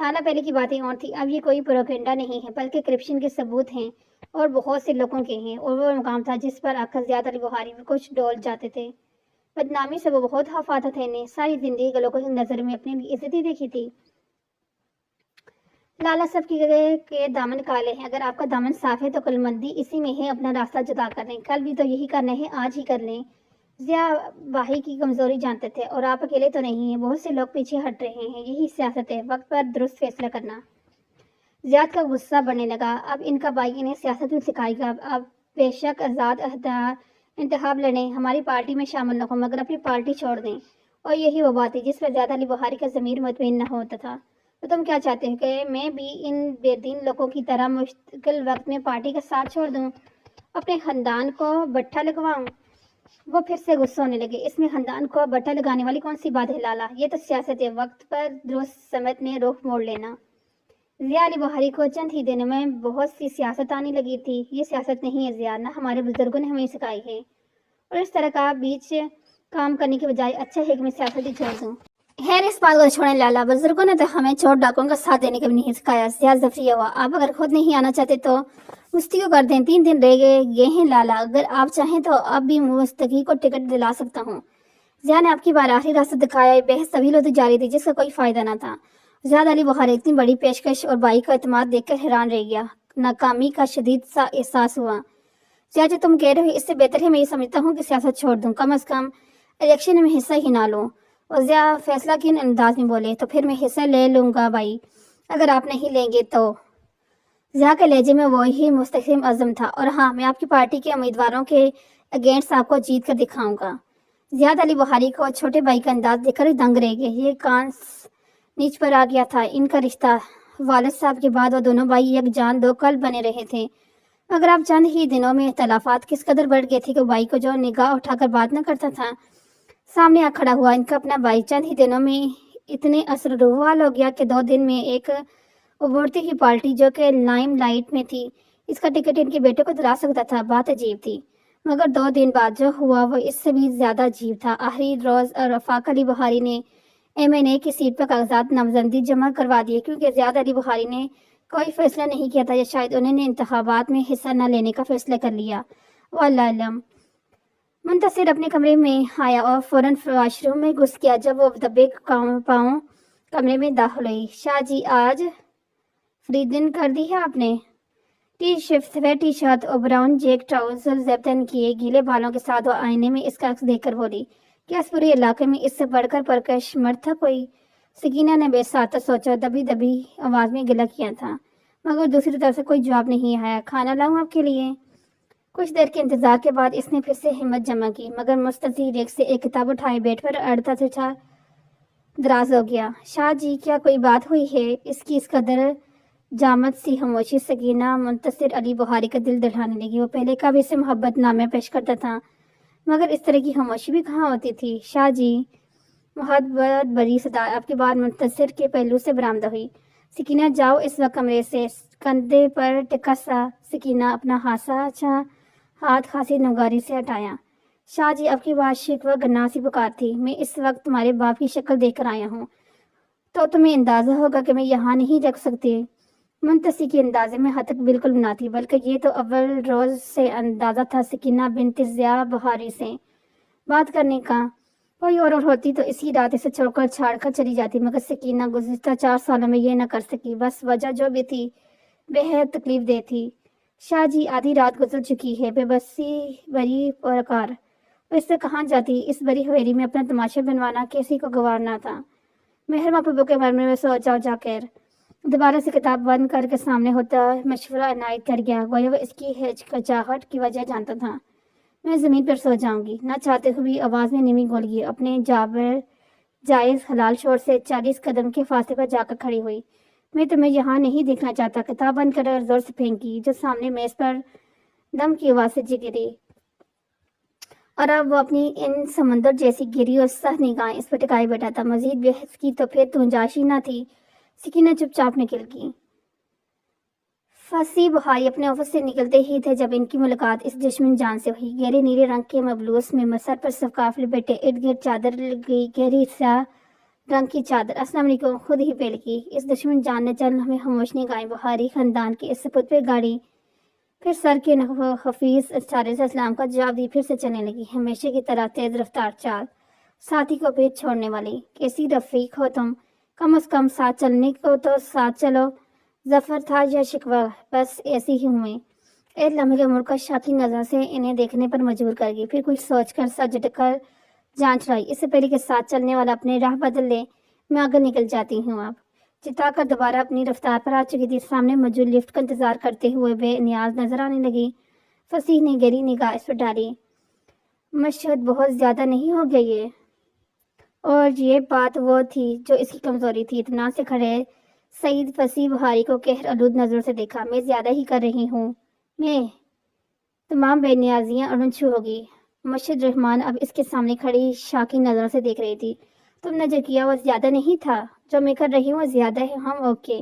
حالانکہ پہلے کی باتیں اور تھی، اب یہ کوئی پروپیگنڈا نہیں ہے، بلکہ کرپشن کے ثبوت ہیں، اور بہت سے لوگوں کے ہیں۔ اور وہ مقام تھا جس پر آ کر ضیاء علی بخاری بھی کچھ ڈول جاتے تھے۔ بدنامی سے وہ بہت حفاظت تھے، نے ساری زندگی کے لوگوں کی نظر میں اپنی عزت ہی دیکھی تھی۔ لالا سب کے دامن کالے ہیں، اگر آپ کا دامن صاف ہے تو کل مندی اسی میں ہے، اپنا راستہ جدا کر لیں، کل بھی تو یہی کرنا ہے، آج ہی کر لیں۔ ضیاء بھائی کی کمزوری جانتے تھے، اور آپ اکیلے تو نہیں ہیں، بہت سے لوگ پیچھے ہٹ رہے ہیں، یہی سیاست ہے، وقت پر درست فیصلہ کرنا۔ ضیاء کا غصہ بڑھنے لگا، اب ان کا بھائی انہیں سیاست میں سکھائے گا، اب بے شک آزاد انتخاب لڑیں، ہماری پارٹی میں شامل نہ ہوں، مگر اپنی پارٹی چھوڑ دیں۔ اور یہی وہ بات تھی جس پر ضیاء علی بخاری کا ضمیر مطمئن نہ ہوتا تھا۔ تو تم کیا چاہتے ہو کہ میں بھی ان بے دین لوگوں کی طرح مشکل وقت میں پارٹی کا ساتھ چھوڑ دوں، اپنے خاندان کو بٹھا لگواؤں؟ وہ پھر سے غصہ ہونے لگے، اس میں خاندان کو بٹھا لگانے والی کون سی بات ہے لالا، یہ تو سیاست ہے، وقت پر درست سمت میں رخ موڑ لینا۔ ضیاء علی بخاری کو چند ہی دنوں میں بہت سی سیاست آنے لگی تھی۔ یہ سیاست نہیں ہے ضیاء، نہ ہمارے بزرگوں نے ہمیں سکھائی ہے، اور اس طرح کا بیچ کام کرنے کے بجائے اچھا ہے کہ میں سیاست ہی چھوڑ دوں۔ خیر اس بات کو چھوڑیں لالا، بزرگوں نے تو ہمیں چور ڈاکوں کا ساتھ دینے کا بھی نہیں سکھایا۔ ضیاء ظفری ہوا، آپ اگر خود نہیں آنا چاہتے تو مستقی کر دیں، 3 دن رہ گئے ہیں لالا، اگر آپ چاہیں تو اب بھی مستقی کو ٹکٹ دلا سکتا ہوں۔ ضیاء نے آپ کی بار آخری راستہ دکھایا۔ بحث طویل ہوتی جاری تھی جس کا کوئی فائدہ نہ تھا۔ ضیاء علی بخاری اتنی بڑی پیشکش اور بھائی کا اعتماد دیکھ کر حیران رہ گیا، ناکامی کا شدید سا احساس ہوا۔ ضیاء جو تم کہہ رہے ہو اس سے بہتر ہے میں یہ سمجھتا ہوں کہ سیاست چھوڑ دوں، کم از کم الیکشن میں حصہ ہی نہ لوں۔ اور ضیاء فیصلہ کن انداز میں بولے، تو پھر میں حصہ لے لوں گا بھائی، اگر آپ نہیں لیں گے تو۔ ضیاء کے لہجے میں وہی مستحکم عزم تھا، اور ہاں میں آپ کی پارٹی کے امیدواروں کے اگینسٹ آپ کو جیت کر دکھاؤں گا۔ ضیاء علی بخاری کو چھوٹے بھائی کا انداز دیکھ کر دنگ رہ گئے، یہ کان نیچ پر آ گیا تھا ان کا رشتہ۔ والد صاحب کے بعد وہ دونوں بھائی یک جان دو قلب بنے رہے تھے، مگر اب چند ہی دنوں میں اختلافات کس قدر بڑھ گئے تھے کہ بھائی کو جو نگاہ اٹھا کر بات نہ کرتا تھا سامنے آ کھڑا ہوا۔ ان کا اپنا بھائی چند ہی دنوں میں اتنے اثر روحال ہو گیا کہ 2 دن میں ایک ابھرتی ہوئی پارٹی جو کہ لائم لائٹ میں تھی، اس کا ٹکٹ ان کے بیٹے کو دلا سکتا تھا۔ بات عجیب تھی، مگر 2 دن بعد جو ہوا وہ اس سے بھی زیادہ عجیب تھا۔ آخری روز رفاق علی بخاری نے MNA کی سیٹ پر کاغذات نامزدگی جمع کروا دیے کیونکہ زیاد علی بخاری نے کوئی فیصلہ نہیں کیا تھا یا شاید انہوں نے انتخابات میں حصہ نہ لینے کا فیصلہ کر لیا، واللہ علم۔ منتصر اپنے کمرے میں آیا اور فوراً واش روم میں گھس گیا۔ جب وہ دبے پاؤں کمرے میں داخل ہوئی، شاہ جی آج فریدن کر دی ہے آپ نے؟ سفید ٹی شرٹ اور براؤن چیک ٹراؤزر زیب کیے گیلے بالوں کے ساتھ وہ آئینے میں اس کا عکس دیکھ کر بولی، کیا اس پورے علاقے میں اس سے بڑھ کر پرکش مرد تھا کوئی؟ سکینہ نے بے ساتھ سوچا، دبی دبی آواز میں گلہ کیا تھا، مگر دوسری طرف سے کوئی جواب نہیں آیا۔ کھانا لاؤں آپ کے لیے؟ کچھ دیر کے انتظار کے بعد اس نے پھر سے ہمت جمع کی، مگر مستعصی ریک سے ایک کتاب اٹھائے بیٹھ پر اڑتا تھا دراز ہو گیا۔ شاہ جی کیا کوئی بات ہوئی ہے؟ اس کی اس قدر جامد سی خاموشی سکینہ منتصر علی بخاری کا دل دہلانے لگی۔ وہ پہلے کبھی سے محبت نامے پیش کرتا تھا، مگر اس طرح کی خاموشی بھی کہاں ہوتی تھی۔ شاہ جی، بہت بڑی صدا آپ کی بات منتصر کے پہلو سے برآمدہ ہوئی۔ سکینہ جاؤ اس وقت کمرے سے۔ کندھے پر ٹکا سا سکینہ اپنا ہاتھ خاصی نگاری سے ہٹایا۔ شاہ جی آپ کی بات شکوہ گناہ سی پکار تھی، میں اس وقت تمہارے باپ کی شکل دیکھ کر آیا ہوں تو تمہیں اندازہ ہوگا کہ میں یہاں نہیں رکھ سکتی۔ منتصر کے اندازے میں حد تک بالکل نہ تھی، بلکہ یہ تو اول روز سے اندازہ تھا سکینہ بنت ضیاء بخاری سے بات کرنے کا۔ کوئی اور ہوتی تو اسی رات اسے چھاڑ کر چلی جاتی، مگر سکینہ گزشتہ 4 سالوں میں یہ نہ کر سکی، بس وجہ جو بھی تھی بے حد تکلیف دہ تھی۔ شاہ جی آدھی رات گزر چکی ہے، بے بسی بری پرکار، وہ اس سے کہاں جاتی؟ اس بری حویلی میں اپنا تماشا بنوانا کیسی کو گوارنا تھا۔ مہرباں پبو کے مرمے میں سو جاؤ جا کر۔ دوبارہ سے کتاب بند کر کے سامنے ہوتا مشورہ عنایت کر گیا، گویا وہ اس کی ہچکچاہٹ کی وجہ جانتا تھا۔ میں زمین پر سو جاؤں گی، نہ چاہتے ہوئی آواز میں نمی گول گئی، اپنے جائز حلال شور سے 40 قدم کے فاصلے پر جا کر کھڑی ہوئی۔ میں تمہیں یہاں نہیں دیکھنا چاہتا، کتاب بند کر زور سے پھینکی جو سامنے میز پر دم کی آواز سے گری، اور اب وہ اپنی ان سمندر جیسی گری اور سخت نگاہیں اس پر ٹکائے بیٹھا تھا۔ مزید بحث کی تو پھر گنجائش ہی نہ تھی۔ سکینہ چپ چاپ نکل گئی۔ فصیح بخاری اپنے آفس سے نکلتے ہی تھے جب ان کی ملاقات اس دشمن جان سے ہوئی۔ گہرے نیلے رنگ کے مبلوس میں سر پر سکارف لپیٹے، ارد گرد چادر لگی، گہری سیاہ رنگ کی چادر۔ السلام علیکم، خود ہی پھیل کی۔ اس دشمن جان نے چند ہمیں خاموش نگاہیں بخاری خاندان کے اس سپرد پہ گاڑی، پھر سر کے خفیف اشارے سے اسلام کا جواب دی، پھر سے چلنے لگی، ہمیشہ کی طرح تیز رفتار چال۔ ساتھی کو پیچھے چھوڑنے والی، کیسی رفیق ہو تم، کم از کم ساتھ چلنے کو تو ساتھ چلو۔ ظفر تھا یا شکوہ؟ بس ایسی ہی ہوں میں۔ ایک لمحے کے مڑ کر شاکی نظروں سے انہیں دیکھنے پر مجبور کر گئی، پھر کچھ سوچ کر سر جھٹک کر جان چھڑائی، اس سے پہلے کہ ساتھ چلنے والا اپنے راہ بدل لے، میں آگے نکل جاتی ہوں۔ اب چتا کر دوبارہ اپنی رفتار پر آ چکی تھی، سامنے موجود لفٹ کا انتظار کرتے ہوئے بے نیاز نظر آنے لگی۔ فصیح نے گہری نگاہ اس پر ڈالی، مشہد بہت زیادہ نہیں ہو گیا یہ؟ اور یہ بات وہ تھی جو اس کی کمزوری تھی۔ اطمینان سے کھڑے سعید فصیح بخاری کو قہر آلود نظروں سے دیکھا۔ میں زیادہ ہی کر رہی ہوں؟ میں؟ تمام بے نیازیاں اڑنچھو ہوگی۔ مشہد رحمان اب اس کے سامنے کھڑی شاکی نظروں سے دیکھ رہی تھی۔ تم نے جو کیا وہ زیادہ نہیں تھا؟ جو میں کر رہی ہوں وہ زیادہ ہے؟ ہم اوکے۔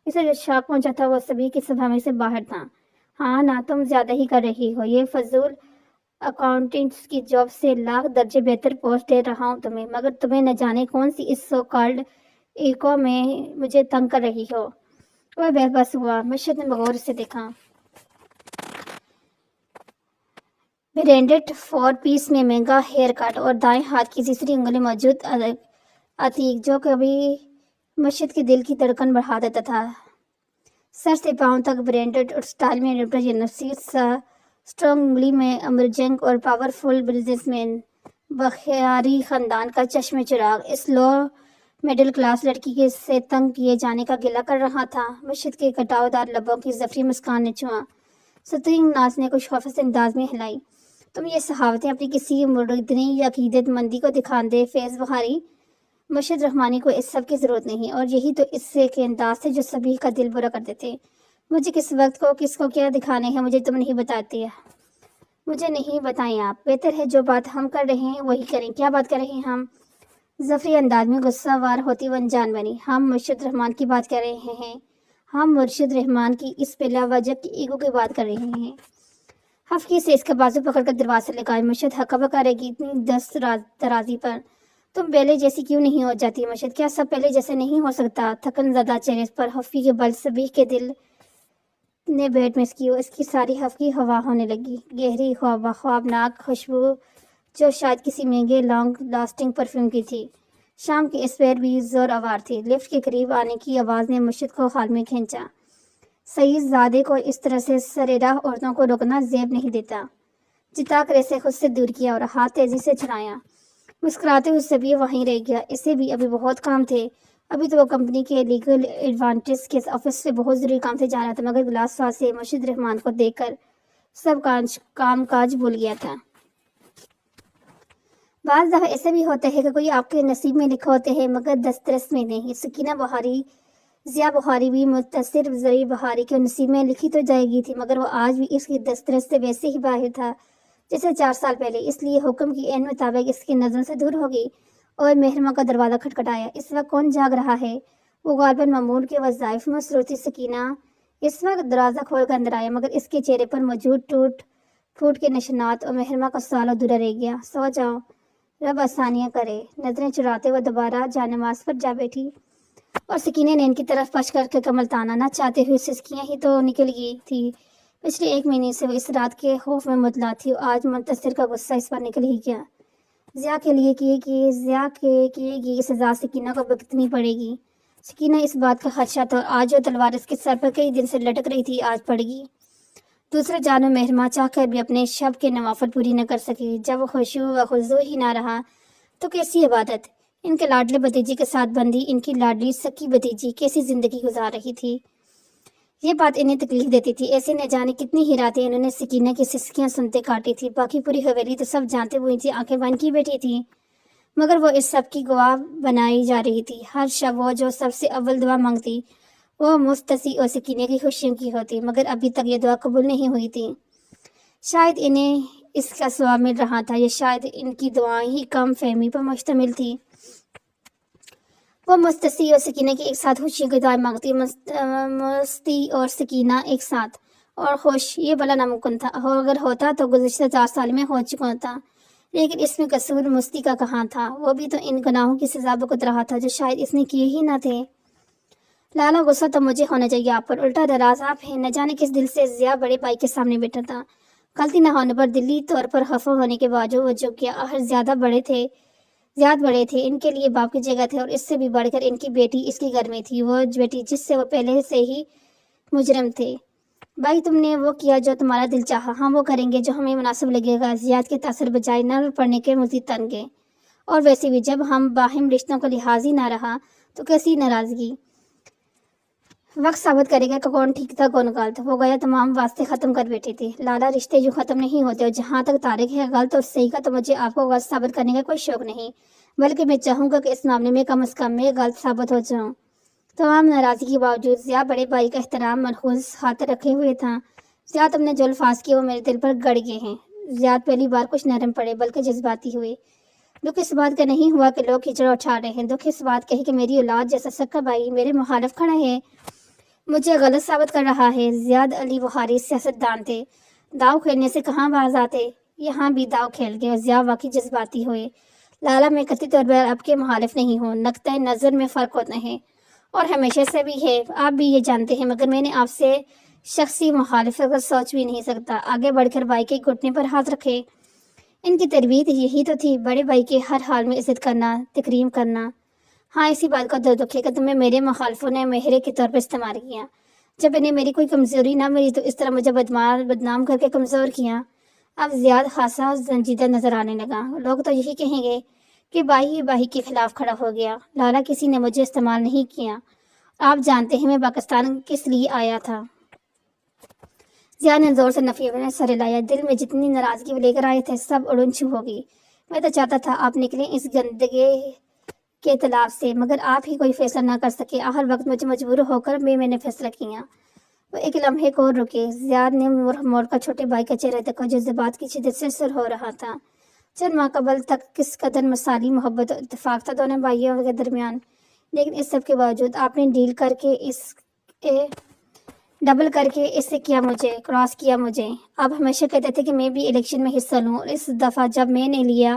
اسے جو شاک پہنچا تھا وہ سبھی کی سمجھ سے باہر تھا۔ ہاں نا، تم زیادہ ہی کر رہی ہو۔ یہ فضول اکاؤنٹنٹس کی جاب سے لاکھ درجے بہتر پوسٹ دے رہا ہوں تمہیں، مگر تمہیں نہ جانے کون سی اس سو کالڈ ایکو میں مجھے تنگ کر رہی ہو۔ وہ بے بس ہوا۔ مشہد نے بغور سے دیکھا۔ برینڈڈ 4 پیس میں مہنگا ہیئر کٹ اور دائیں ہاتھ کی تیسری انگلی موجود عتیق، جو کبھی مشہد کے دل کی دھڑکن بڑھا دیتا تھا۔ سر سے پاؤں تک برینڈڈ اور سٹائل میں نسیت سا اسٹرانگ انگلی میں امرجنگ اور پاورفل بزنس مین، بخاری خاندان کا چشم چراغ، اس لو مڈل کلاس لڑکی سے تنگ کیے جانے کا گلہ کر رہا تھا۔ مشہد کے کٹاؤ دار لبوں کی زفری مسکان نے چھوا۔ سترنگ ناز نے کچھ خوفزدہ انداز میں ہلائی۔ تم یہ صحاوتیں اپنی کسی مردنی یا عقیدت مندی کو دکھاندے فیض بخاری؟ مشہد رحمانی کو اس سب کی ضرورت نہیں، اور یہی تو اس سے کے انداز تھے جو سبھی کا دل برا کرتے تھے۔ مجھے کس وقت کو کس کو کیا دکھانے ہیں مجھے تم نہیں بتاتی۔ مجھے نہیں بتائیں آپ، بہتر ہے جو بات ہم کر رہے ہیں وہی کریں۔ کیا بات کر رہے ہیں ہم؟ ظفری انداز میں غصہ وار ہوتی وہ انجان بنی۔ ہم مرشد رحمان کی بات کر رہے ہیں، ہم مرشد رحمان کی اس بلا وجہ کی ایگو کی بات کر رہے ہیں۔ حفقی سے اس کا بازو پکڑ کر دروازے سے لگائے۔ مشہد ہکا بکا رہ گئی اتنی دست درازی پر، تم پہلے جیسی کیوں نہیں ہو جاتی مشد؟ کیا سب پہلے جیسے نہیں ہو سکتا؟ تھکن زدہ چہرے پر حفی کے بل سبیح کے دل نے بیٹ میں اس کی ساری حفی ہوا ہونے لگی، گہری خوابناک خوشبو جو شاید کسی مہنگے لانگ لاسٹنگ پرفیوم کی تھی۔ شام کی اسپیر بھی زور آور تھی۔ لفٹ کے قریب آنے کی آواز نے مرشد کو حال میں کھینچا۔ سعید زادے کو اس طرح سے سرراہ عورتوں کو روکنا زیب نہیں دیتا۔ جتا کر اسے خود سے دور کیا اور ہاتھ تیزی سے چھڑایا۔ مسکراتے ہوئے سبھی وہیں رہ گیا۔ اسے بھی ابھی بہت کام تھے۔ ابھی تو وہ کمپنی کے لیگل ایڈوانٹیج کے آفس سے بہت ضروری کام سے جا رہا تھا، مگر گلاس فاس سے مرشد رحمان کو دیکھ کر سب کام کاج بھول گیا تھا۔ بعض دفعہ ایسے بھی ہوتا ہے کہ کوئی آپ کے نصیب میں لکھا ہوتے ہیں مگر دسترس میں نہیں۔ سکینہ بہاری، ضیاء بخاری بھی متصر زرعی بہاری کے نصیب میں لکھی تو جائے گی تھی، مگر وہ آج بھی اس کی دسترس سے ویسے ہی باہر تھا جیسے 4 سال پہلے۔ اس لیے حکم کی عین مطابق اس کی نظروں سے دور ہو گئی اور محرمہ کا دروازہ کھٹکھٹایا۔ اس وقت کون جاگ رہا ہے؟ وہ غالباً مامور کے وظائف میں مصروف تھی۔ سکینہ اس وقت دروازہ کھول کر اندر آیا، مگر اس کے چہرے پر موجود ٹوٹ پھوٹ کے نشانات اور محرمہ کا سوال ادھورا رہ گیا۔ سو جاؤ، رب آسانیاں کرے۔ نظریں چراتے ہوئے دوبارہ جانماز پر جا بیٹھی اور سکینہ نے ان کی طرف پش کر کے کمل تانا نہ چاہتے ہوئے سسکیاں ہی تو نکل گئی تھی۔ پچھلے 1 مہینے سے وہ اس رات کے خوف میں مطلع تھی اور آج منتصر کا غصہ اس پر نکل ہی گیا۔ ضیاء کے کیے گی سزا سکینہ کو بھگتنی پڑے گی۔ سکینہ اس بات کا خدشہ تھا اور آج جو تلوار اس کے سر پر کئی دن سے لٹک رہی تھی آج پڑ گئی۔ دوسرے جانب محرمہ چاہ کر بھی اپنے شب کے نوافل پوری نہ کر سکی۔ جب وہ خشوع و خضوع ہی نہ رہا تو کیسی عبادت؟ ان کے لاڈلے بھتیجے کے ساتھ بندی ان کی لاڈلی سکی بھتیجی کیسی زندگی گزار رہی تھی؟ یہ بات انہیں تکلیف دیتی تھی۔ ایسے نہ جانے کتنی ہی راتیں انہوں نے سکینہ کی سسکیاں سنتے کاٹی تھی۔ باقی پوری حویلی تو سب جانتے ہوئی تھی، آنکھیں بند کی بیٹھی تھی، مگر وہ اس سب کی گواہ بنائی جا رہی تھی۔ ہر شب وہ جو سب سے اول دعا مانگتی وہ مستسی اور سکینہ کی خوشیوں کی ہوتی، مگر ابھی تک یہ دعا قبول نہیں ہوئی تھی۔ شاید انہیں اس کا ثواب مل رہا تھا، یا شاید ان کی دعائیں ہی کم فہمی پر مشتمل تھی۔ وہ مستی اور سکینہ کی ایک ساتھ خوشیوں کی دعائیں مانگتی، مستی اور سکینہ ایک ساتھ اور خوش۔ یہ بلا ناممکن تھا، اگر ہوتا تو گزشتہ 4 سال میں ہو چکا ہوتا، لیکن اس میں قصور مستی کا کہاں تھا؟ وہ بھی تو ان گناہوں کی سزا بھگت رہا تھا جو شاید اس نے کیے ہی نہ تھے۔ لالا غصہ تو مجھے ہونا چاہیے آپ پر، الٹا ناراض آپ ہیں۔ نہ جانے کس دل سے ضیاء بڑے بھائی کے سامنے بیٹھا تھا۔ غلطی نہ ہونے پر دلی طور پر خفا ہونے کے باوجود وہ چپ کیا۔ آخر زیادہ بڑے تھے، ان کے لیے باپ کی جگہ تھے، اور اس سے بھی بڑھ کر ان کی بیٹی اس کے گھر میں تھی، وہ بیٹی جس سے وہ پہلے سے ہی مجرم تھے۔ بھائی تم نے وہ کیا جو تمہارا دل چاہا، ہم وہ کریں گے جو ہمیں مناسب لگے گا۔ زیاد کے تاثر بجائے نہ پڑنے کے مزید تن گئے، اور ویسے بھی جب ہم باہم رشتوں کا لحاظ ہی نہ رہا تو کیسی ناراضگی؟ وقت ثابت کرے گا کہ کون ٹھیک تھا کون غلط۔ وہ گیا تمام واسطے ختم کر بیٹھے تھے۔ لالا رشتے جو ختم نہیں ہوتے، اور جہاں تک طارق ہے غلط اور صحیح کا، تو مجھے آپ کو غلط ثابت کرنے کا کوئی شوق نہیں، بلکہ میں چاہوں گا کہ اس معاملے میں کم از کم میں غلط ثابت ہو جاؤں۔ تمام ناراضگی کے باوجود ضیاء بڑے بھائی کا احترام ملحوظ خاطر رکھے ہوئے تھا۔ ضیاء تم نے جو الفاظ کیے وہ میرے دل پر گڑ گئے ہیں۔ ضیاء پہلی بار کچھ نرم پڑے بلکہ جذباتی ہوئے۔ دکھ اس بات کا نہیں ہوا کہ لوگ کیچڑ اٹھا رہے ہیں، دکھ اس بات کا ہے کہ میری اولاد جیسا سکا بھائی میرے مخالف کھڑا ہے، مجھے غلط ثابت کر رہا ہے۔ زیاد علی بخاری سیاستدان تھے، داؤ کھیلنے سے کہاں باز آتے، یہاں بھی داؤ کھیل گئے اور ضیاء واقعی جذباتی ہوئے۔ لالا میں قطعی طور پر آپ کے مخالف نہیں ہوں، نقطۂ نظر میں فرق ہوتا ہے اور ہمیشہ سے بھی ہے، آپ بھی یہ جانتے ہیں، مگر میں نے آپ سے شخصی مخالفت کا سوچ بھی نہیں سکتا۔ آگے بڑھ کر بھائی کے گھٹنے پر ہاتھ رکھے۔ ان کی تربیت یہی تو تھی، بڑے بھائی کے ہر حال میں عزت کرنا، تکریم کرنا۔ ہاں اسی بات کا دکھ ہے کہ تمہیں میرے مخالفوں نے مہرے کے طور پر استعمال کیا۔ جب انہیں میری کوئی کمزوری نہ ملی تو اس طرح مجھے بدنام کر کے کمزور کیا۔ اب زیاد خاصا سنجیدہ نظر آنے لگا۔ لوگ تو یہی کہیں گے کہ بھائی ہی بھائی کے خلاف کھڑا ہو گیا۔ لالا کسی نے مجھے استعمال نہیں کیا، آپ جانتے ہیں میں پاکستان کس لیے آیا تھا۔ ضیاء نے زور سے نفی میں سر ہلایا۔ دل میں جتنی ناراضگی وہ لے کر آئے تھے سب اڑن چھو ہو گئی۔ میں تو چاہتا تھا آپ نکلیں اس گندگے کے تالاب سے، مگر آپ ہی کوئی فیصلہ نہ کر سکے۔ آخر وقت مجھے مجبور ہو کر میں نے فیصلہ کیا۔ وہ ایک لمحے کو رکے۔ زیاد نے موڑ کر چھوٹے بھائی کا چہرہ دیکھا جو جذبات کی شدت سے سر ہو رہا تھا۔ چند ماہ قبل تک کس قدر مثالی محبت و اتفاق تھا دونوں بھائیوں کے درمیان، لیکن اس سب کے باوجود آپ نے ڈبل کر کے اس سے کراس کیا مجھے۔ آپ ہمیشہ کہتے تھے کہ میں بھی الیکشن میں حصہ لوں، اور اس دفعہ جب میں نے لیا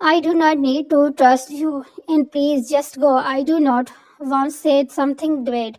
I do not need to trust you, and please just go. I do not want said something bad.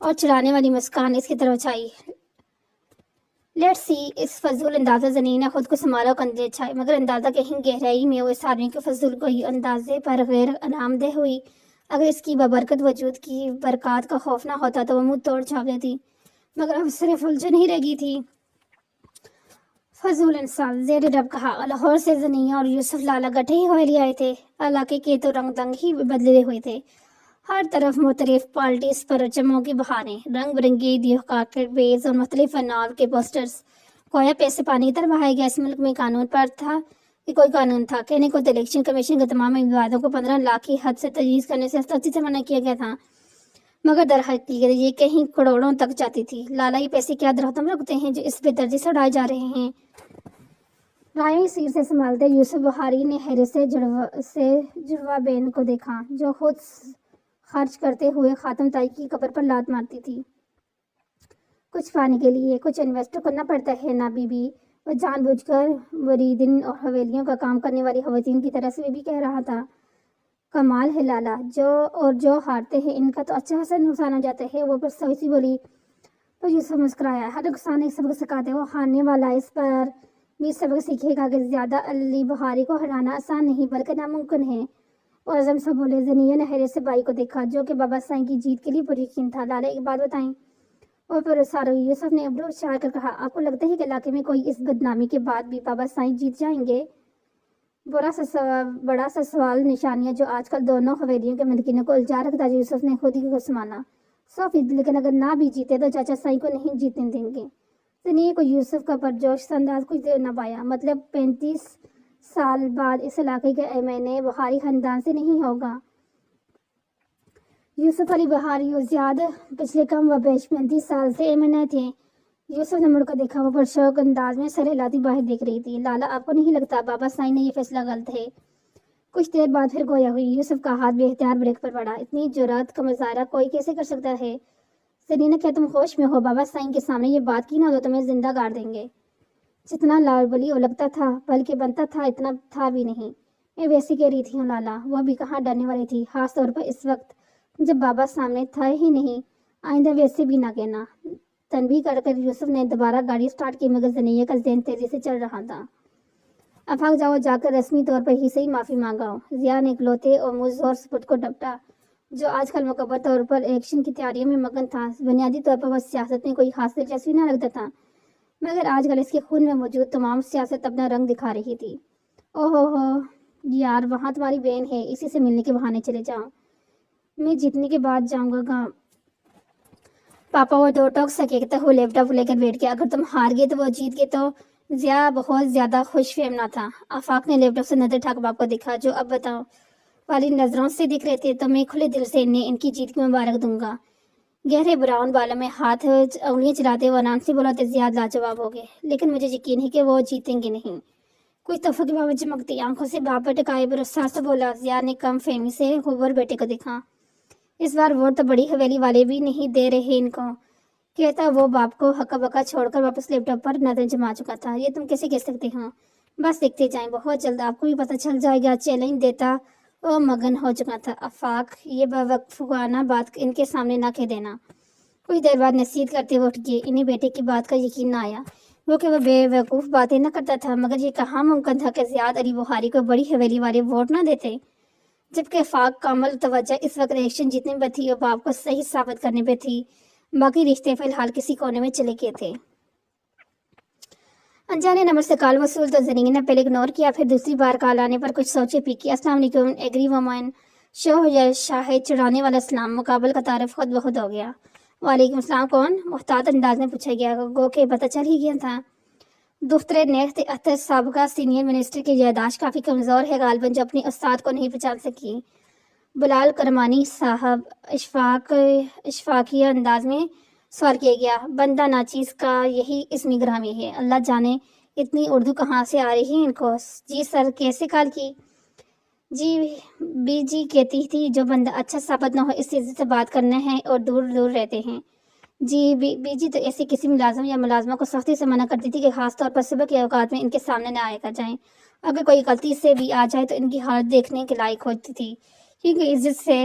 اور چڑھانے والی مسکان اس کی طرف چھائی۔ لیٹ سی، اس فضول اندازہ زنی نے خود کو سنبھالا اور کندھے چھائے، مگر اندازہ کہیں گہرائی میں وہ اس آدمی کے فضول گوئی اندازے پر غیر آرام دہ ہوئی۔ اگر اس کی بابرکت وجود کی برکات کا خوف نہ ہوتا تو وہ منہ توڑ چھاپ دیتی، مگر اب صرف الجھن ہی رہ گئی تھی۔ فضول انسان، زیر رب کہا۔ لاہور سے زنیہ اور یوسف لالا گٹھے ہی حویلی آئے تھے۔ علاقے کے تو رنگ دنگ ہی بدلے ہوئے تھے، ہر طرف مختلف پارٹیز پرچموں کی بہاریں، رنگ برنگی دیوکارکٹ بیز اور مختلف انواع کے پوسٹرز۔ گویا پیسے پانی کی طرح بہائے گیا۔ اس ملک میں قانون پر تھا کہ کوئی قانون تھا، کہنے کو تو الیکشن کمیشن کے تمام امیدواروں کو 15 لاکھ کی حد سے تجویز کرنے سے سختی سے منع کیا گیا تھا، مگر در حقیقت یہ کہیں کروڑوں تک جاتی تھی۔ لالا، یہ پیسے کیا درختوں میں رکتے ہیں جو اس بے دردی سے اڑائے جا رہے ہیں؟ رائے سیر سے سنبھالتے یوسف بخاری نے حیرت سے جڑوا بین کو دیکھا، جو خود خرچ کرتے ہوئے خاتم تائی کی قبر پر لات مارتی تھی۔ کچھ پانے کے لیے کچھ انویسٹ کرنا پڑتا ہے نا بی بی۔ وہ جان بوجھ کر مریدین اور حویلیوں کا کام کرنے والی خواتین کی طرح سے بھی کہہ رہا تھا۔ کمال ہے لالا، جو ہارتے ہیں ان کا تو اچھا خاصا نقصان ہو جاتا ہے۔ وہ سی بولی تو یوسف مسکرایا۔ ہر نقصان ایک سبق سکھاتے، وہ ہارنے والا اس پر بھی سبق سیکھے گا کہ زیادہ علی بخاری کو ہرانا آسان نہیں بلکہ ناممکن ہے۔ اور عزم سے بولے۔ زنیہ نے حیرت سے بائی کو دیکھا، جو کہ بابا سائیں کی جیت کے لیے پوری یقین تھا۔ لالا، ایک بات بتائیں؟ اور پرسار ہوئی۔ یوسف نے ابرو اچھال کر کہا، آپ کو لگتا ہے کہ علاقے میں کوئی اس بدنامی کے بعد بھی بابا سائیں جیت جائیں گے؟ بڑا سا سوال نشانیہ جو آج کل دونوں حویلیوں کے ملکینوں کو الجھا رکھتا۔ یوسف نے خود ہی کو سمانا 100%، لیکن اگر نہ بھی جیتے تو چاچا سائیں کو نہیں جیتنے دیں گے۔ زنیہ کو یوسف کا پرجوش انداز کچھ دیر نہ پایا۔ مطلب 35 سال بعد اس علاقے کے ایمین بخاری خاندان سے نہیں ہوگا؟ یوسف علی بخاری زیاد پچھلے کم و بیش 35 سال سے ایمین تھے۔ یوسف نے مڑ کر دیکھا، وہ پرشوق انداز میں سر ہلاتی باہر دیکھ رہی تھی۔ لالا، آپ کو نہیں لگتا بابا سائیں نے یہ فیصلہ غلط ہے؟ کچھ دیر بعد پھر گویا ہوئی۔ یوسف کا ہاتھ بے اختیار بریک پر پڑا۔ اتنی جرأت کا مظاہرہ کوئی کیسے کر سکتا ہے؟ زنی نے کیا تم ہوش میں ہو؟ بابا سائیں کے سامنے یہ بات کی نہ تو تمہیں زندہ گاڑ دیں گے۔ جتنا لاڑبلی وہ لگتا تھا بلکہ بنتا تھا اتنا تھا بھی نہیں۔ میں ویسے کہہ رہی تھی لالا، وہ بھی کہاں ڈرنے والی تھی، خاص طور پر اس وقت جب بابا سامنے تھا ہی نہیں۔ آئندہ ویسے بھی نہ کہنا۔ تنبیہ کر کر یوسف نے دوبارہ گاڑی سٹارٹ کی، مگر زنیہ کا ذہن تیزی سے چل رہا تھا۔ افاق جاؤ، جا کر رسمی طور پر ہی صحیح معافی مانگاؤ۔ ضیاء نے اکلوتے اور منہ زور سے پٹ کو ڈپٹا، جو آج کل مکمل طور پر الیکشن کی تیاریوں میں مگن تھا۔ بنیادی طور پر وہ سیاست میں کوئی خاص دلچسپی نہ رکھتا تھا، مگر آج کل اس کے خون میں موجود تمام سیاست اپنا رنگ دکھا رہی تھی۔ اوہ ہو یار، وہاں تمہاری بہن ہے، اسی سے ملنے کے بہانے چلے جاؤ۔ میں جیتنے کے بعد جاؤں گا۔ پاپا وہ دو ٹوک سکے کہ وہ لیپ ٹاپ لے کر بیٹھ گیا۔ اگر تم ہار گئے تو وہ جیت گئے تو؟ ضیاء بہت زیادہ خوش فہم نہ تھا۔ آفاق نے لیپ ٹاپ سے نظر اٹھا کر باپ کو دیکھا، جو اب بتاؤ والی نظروں سے دیکھ رہے تھے، تو میں کھلے دل سے انہیں ان کی جیت کی مبارک دوں گا۔ گہرے براؤن بالوں میں ہاتھ انگلیاں چلاتے وہ آرام سے بولا تو ضیاء لاجواب ہو گئے، لیکن مجھے یقین ہے کہ وہ جیتیں گے نہیں۔ کچھ تفق کے باوجود چمکتی آنکھوں سے باپ پر ٹکائے بھروسہ سے بولا۔ ضیاء نے کم فہمی سے غبر بیٹے کو دیکھا۔ اس بار ووٹ تو بڑی حویلی والے بھی نہیں دے رہے ان کو، کہتا وہ باپ کو ہکا بکا چھوڑ کر واپس لیپ ٹاپ پر نظر جما چکا تھا۔ یہ تم کیسے کہہ سکتے ہو؟ بس دیکھتے جائیں، بہت جلد آپ کو بھی پتہ چل جائے گا۔ چیلنج دیتا وہ مگن ہو چکا تھا۔ آفاق، یہ بیوقوفانہ بات ان کے سامنے نہ کہہ دینا۔ کچھ دیر بعد نصیحت کرتے ہوئے اٹھ گئے۔ انہیں بیٹے کی بات کا یقین نہ آیا، وہ کہ وہ بے وقوف باتیں نہ کرتا تھا، مگر یہ کہاں ممکن تھا کہ ضیاء علی بخاری کو بڑی حویلی والے ووٹ نہ دیتے، جبکہ آفاق کا عمل توجہ اس وقت الیکشن جیتنے پہ تھی اور باپ کو صحیح ثابت کرنے پہ تھی۔ باقی رشتے فی الحال کسی کونے میں چلے گئے تھے۔ انجانے نمبر سے کال وصول تو زنی نے پہلے اگنور کیا، پھر دوسری بار کال آنے پر کچھ سوچے پی کی۔ السلام علیکم ایگری وومن شو یا شاہد چڑھانے والا سلام مقابل کا تعارف خود بخود ہو گیا۔ وعلیکم السلام، کون؟ محتاط انداز میں پوچھا گیا، گو کہ پتہ چل ہی گیا تھا۔ دفتر نیخت اتر سابقہ سینئر منسٹر کی یادداشت کافی کمزور ہے غالباً، جو اپنے استاد کو نہیں پہچان سکی۔ بلال کرمانی صاحب، اشفاقیہ انداز میں سوال کیا گیا۔ بندہ ناچیز کا یہی اسمی گرامی ہے، اللہ جانے اتنی اردو کہاں سے آ رہی ہے ان کو۔ جی سر، کیسے کال کی؟ جی کہتی تھی جو بندہ اچھا ثابت نہ ہو اس چیز سے بات کرنا ہے اور دور دور رہتے ہیں۔ جی تو ایسے کسی ملازم یا ملازمہ کو سختی سے منع کرتی تھی کہ خاص طور پر صبح کے اوقات میں ان کے سامنے نہ آیا کر جائیں، اگر کوئی غلطی سے بھی آ جائے تو ان کی حالت دیکھنے کے لائق ہوتی تھی، کیونکہ عزت سے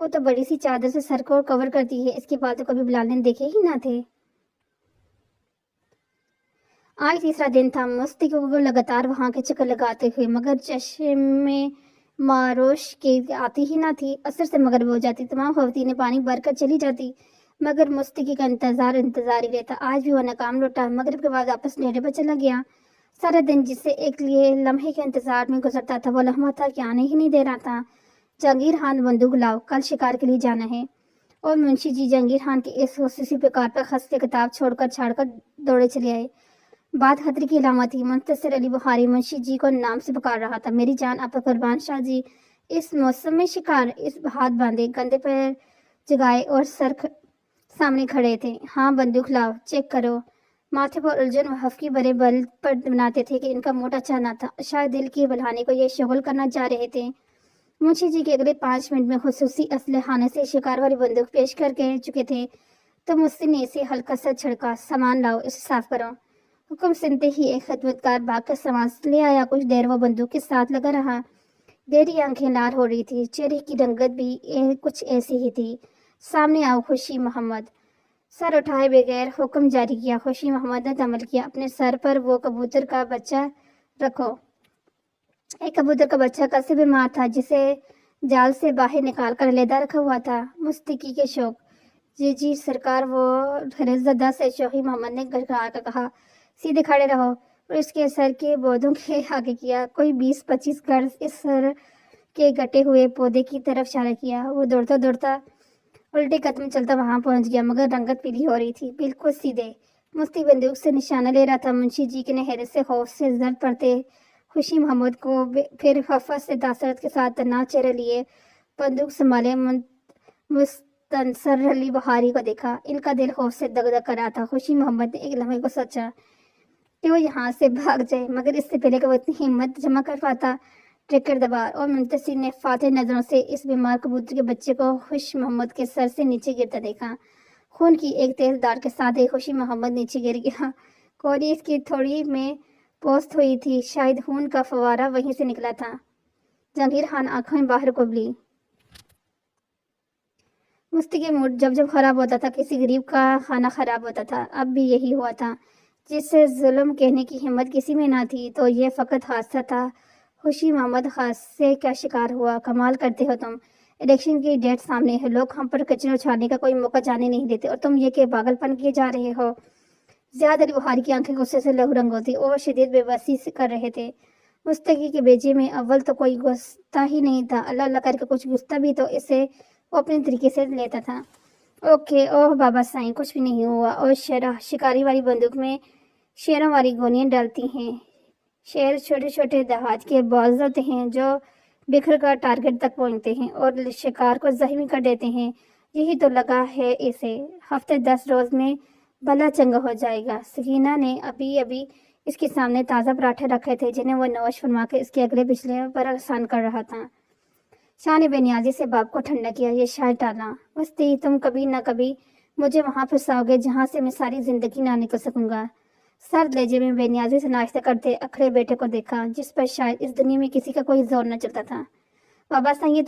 وہ تو بڑی سی چادر سے سر کو کور کرتی ہے، اس کے بال تو کبھی بلال نے دیکھے ہی نہ تھے۔ آج تیسرا دن تھا، مستقی کو لگاتار وہاں کے چکر لگاتے ہوئے، مگر چشمے ماروش کے آتی ہی نہ تھی۔ عصر سے مغرب ہو جاتی، تمام خواتینیں پانی بھر کر چلی جاتی، مگر مستقی کا انتظار ہی رہتا۔ آج بھی وہ ناکام لوٹا، مغرب کے بعد واپس ڈیرے پر چلا گیا۔ سارا دن جسے ایک لیے لمحے کے انتظار میں گزرتا تھا، وہ لمحہ تھا کہ آنے ہی نہیں دے رہا تھا۔ جہانگیر خان بندوق لاؤ، کل شکار کے لیے جانا ہے۔ اور منشی جی جہانگیر خان کے اس خصوصی پیکار پر خط کتاب چھاڑ کر دوڑے چلے آئے۔ بات خطرے کی علامت تھی۔ منتصر علی بخاری منشی جی کو نام سے پکار رہا تھا۔ میری جان آپ کا قربان، شاہ جی اس موسم میں شکار؟ اس ہاتھ باندھے، کندھے پر جگائے اور سر سامنے کھڑے تھے۔ ہاں بندوق لاؤ، چیک کرو۔ ماتھے پر الجھن و حفکی برے بل پر بناتے تھے کہ ان کا موڈ اچھا نہ تھا، شاید دل کی بلہانے کو یہ شغل کرنا چاہ رہے تھے۔ منشی جی کے اگلے 5 منٹ میں خصوصی اسلحہ خانے سے شکار والی بندوق پیش کر کے چکے تھے، تو مفتی نے اسے ہلکا سا چھڑکا، سامان لاؤ، اسے صاف کرو۔ حکم سنتے ہی ایک خدمتگار بھاگ کر سامان لے آیا۔ کچھ دیر وہ بندوق کے ساتھ لگا رہا، گہری آنکھیں لال ہو رہی تھی، چہرے کی رنگت بھی کچھ ایسی ہی تھی۔ سامنے آؤ خوشی محمد۔ سر اٹھائے بغیر حکم جاری کیا۔ خوشی محمد نے عمل کیا۔ اپنے سر پر وہ کبوتر کا بچہ رکھو۔ ایک کبوتر کا بچہ کل سے بیمار تھا، جسے جال سے باہر نکال کر علیحدہ رکھا ہوا تھا۔ مستقی کے شوق، جی سرکار، وہ حیرت زدہ سے شوقی محمد نے گڑگڑا کر کہا، سیدھے کھڑے رہو، اور اس کے سر کے بودوں کے آگے کیا، کوئی 20-25 گز اس سر کے گٹے ہوئے پودے کی طرف اشارہ کیا۔ وہ دوڑتا الٹے قدم چلتا وہاں پہنچ گیا، مگر رنگت پیلی ہو رہی تھی، بالکل سیدھے۔ مفتی بندوق سے نشانہ لے رہا تھا۔ منشی جی کے حیرت سے، خوف سے زرد پڑتے خوشی محمد کو پھر خفت سے تاثرت کے ساتھ تنہا چہرہ لیے بندوق سنبھالے مستنصر علی بخاری کو دیکھا۔ ان کا دل خوف سے دگ دگ کر رہا تھا۔ خوشی محمد نے ایک لمحے کو سوچا کہ وہ یہاں سے بھاگ جائے، مگر اس سے پہلے کہ وہ اتنی ہمت جمع کر پاتا، ٹریکر دبا، اور منتصر نے فاتح نظروں سے اس بیمار کبوتر کے بچے کو خوشی محمد کے سر سے نیچے گرتا دیکھا۔ خون کی ایک تیز دھار کے ساتھ ہی خوشی محمد نیچے گر گیا۔ کوہنی اس کی تھوڑی میں پوست ہوئی تھی، شاید خون کا فوارہ وہیں سے نکلا تھا۔ جہانگیر خان آنکھیں باہر کو بلی۔ مستقی موڈ جب خراب ہوتا تھا، کسی غریب کا کھانا خراب ہوتا تھا، اب بھی یہی ہوا تھا۔ جس سے ظلم کہنے کی ہمت کسی میں نہ تھی، تو یہ فقط حادثہ تھا۔ خوشی محمد حادثے کا شکار ہوا؟ کمال کرتے ہو تم، الیکشن کی ڈیٹ سامنے ہے، لوگ ہم پر کچرے اچھالنے کا کوئی موقع جانے نہیں دیتے، اور تم یہ کہ پاگل پن کیے جا رہے ہو۔ زیاد علی بخاری کی آنکھیں غصے سے لہو رنگ ہوتی، اور وہ شدید بے بسی کر رہے تھے۔ مستقی کے بیجے میں اول تو کوئی گھستا ہی نہیں تھا، اللہ اللہ کر کے کچھ گھستا بھی تو اسے وہ اپنے طریقے سے لیتا تھا۔ اوکے، اوہ بابا سائیں، کچھ بھی نہیں ہوا۔ اور شکاری والی بندوق میں شیروں والی گولیاں ڈالتی ہیں۔ شیر چھوٹے چھوٹے دہاج کے بالز ہوتے ہیں، جو بکھر کر ٹارگٹ تک پہنچتے ہیں اور شکار کو زخمی کر دیتے ہیں۔ یہی تو لگا ہے اسے، ہفتے 10 روز میں بلا چنگا ہو جائے گا۔ سکینہ نے ابھی اس کے سامنے تازہ پراٹھے رکھے تھے، جنہیں وہ نوش فرما کے اس کے اگلے پچھلے پر آسان کر رہا تھا۔ شاہ نے بے نیازی سے باپ کو ٹھنڈا کیا، یہ شاید ٹالا۔ مستی، تم کبھی نہ کبھی مجھے وہاں پھنساؤ گے جہاں سے میں ساری زندگی نہ نکل سکوں گا۔ سرد لہجے میں بے نیازی سے ناشتہ کرتے اکھڑے بیٹے کو دیکھا، جس پر شاید اس دنیا میں کسی کا کوئی زور نہ چلتا تھا۔ بابا سائیں، یہ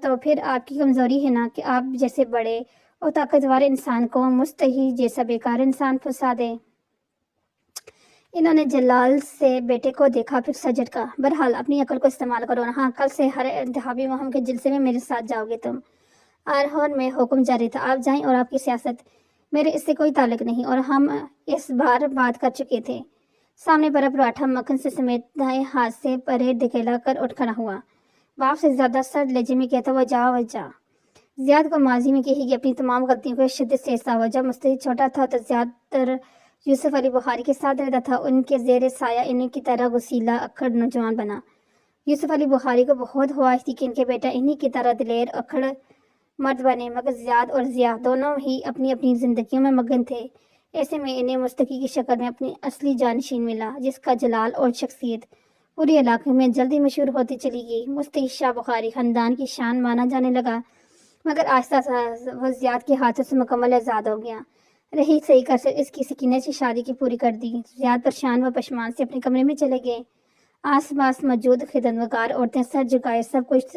تو پھر آپ کی کمزوری ہے نا، کہ آپ جیسے بڑے اور طاقتور انسان کو مستحی جیسا بیکار انسان پھنسا دے۔ انہوں نے جلال سے بیٹے کو دیکھا، پھر سر جھٹکا۔ بہرحال اپنی عقل کو استعمال کرو۔ ہاں، کل سے ہر انتخابی مہم کے جلسے میں میرے ساتھ جاؤ گے تم۔ آرہون میں حکم جاری تھا، آپ جائیں، اور آپ کی سیاست میرے اس سے کوئی تعلق نہیں، اور ہم اس بار بات کر چکے تھے۔ سامنے پڑا پراٹھا مکھن سے سمیت دائیں ہاتھ سے پرے دھکیلا کر اٹھ کھڑا ہوا۔ باپ سے زیادہ سرد لہجے میں کہتا ہوا، جا زیاد کو ماضی میں کہی کہ اپنی تمام غلطیوں کو شدت سے احساس ہوا۔ جب مستقی چھوٹا تھا تو زیاد تر یوسف علی بخاری کے ساتھ رہتا تھا، ان کے زیر سایہ انہی کی طرح غسیلا اکھڑ نوجوان بنا۔ یوسف علی بخاری کو بہت خواہش تھی کہ ان کے بیٹا انہی کی طرح دلیر اکھڑ مرد بنے، مگر زیاد اور ضیاء دونوں ہی اپنی اپنی زندگیوں میں مگن تھے۔ ایسے میں انہیں مستقی کی شکل میں اپنی اصلی جانشین ملا، جس کا جلال اور شخصیت پورے علاقے میں جلدی مشہور ہوتی چلی گئی۔ مستقی شاہ بخاری خاندان کی شان مانا جانے لگا، مگر آہستہ آہستہ وہ زیاد کے ہاتھوں سے مکمل آزاد ہو گیا۔ رہی صحیح کسر اس کی سکینہ سے شادی کی پوری کر دی۔ زیاد پریشان و پشمان سے اپنے کمرے میں چلے گئے۔ آس پاس موجود خدمتگار عورتیں سر جھکائے سب کچھ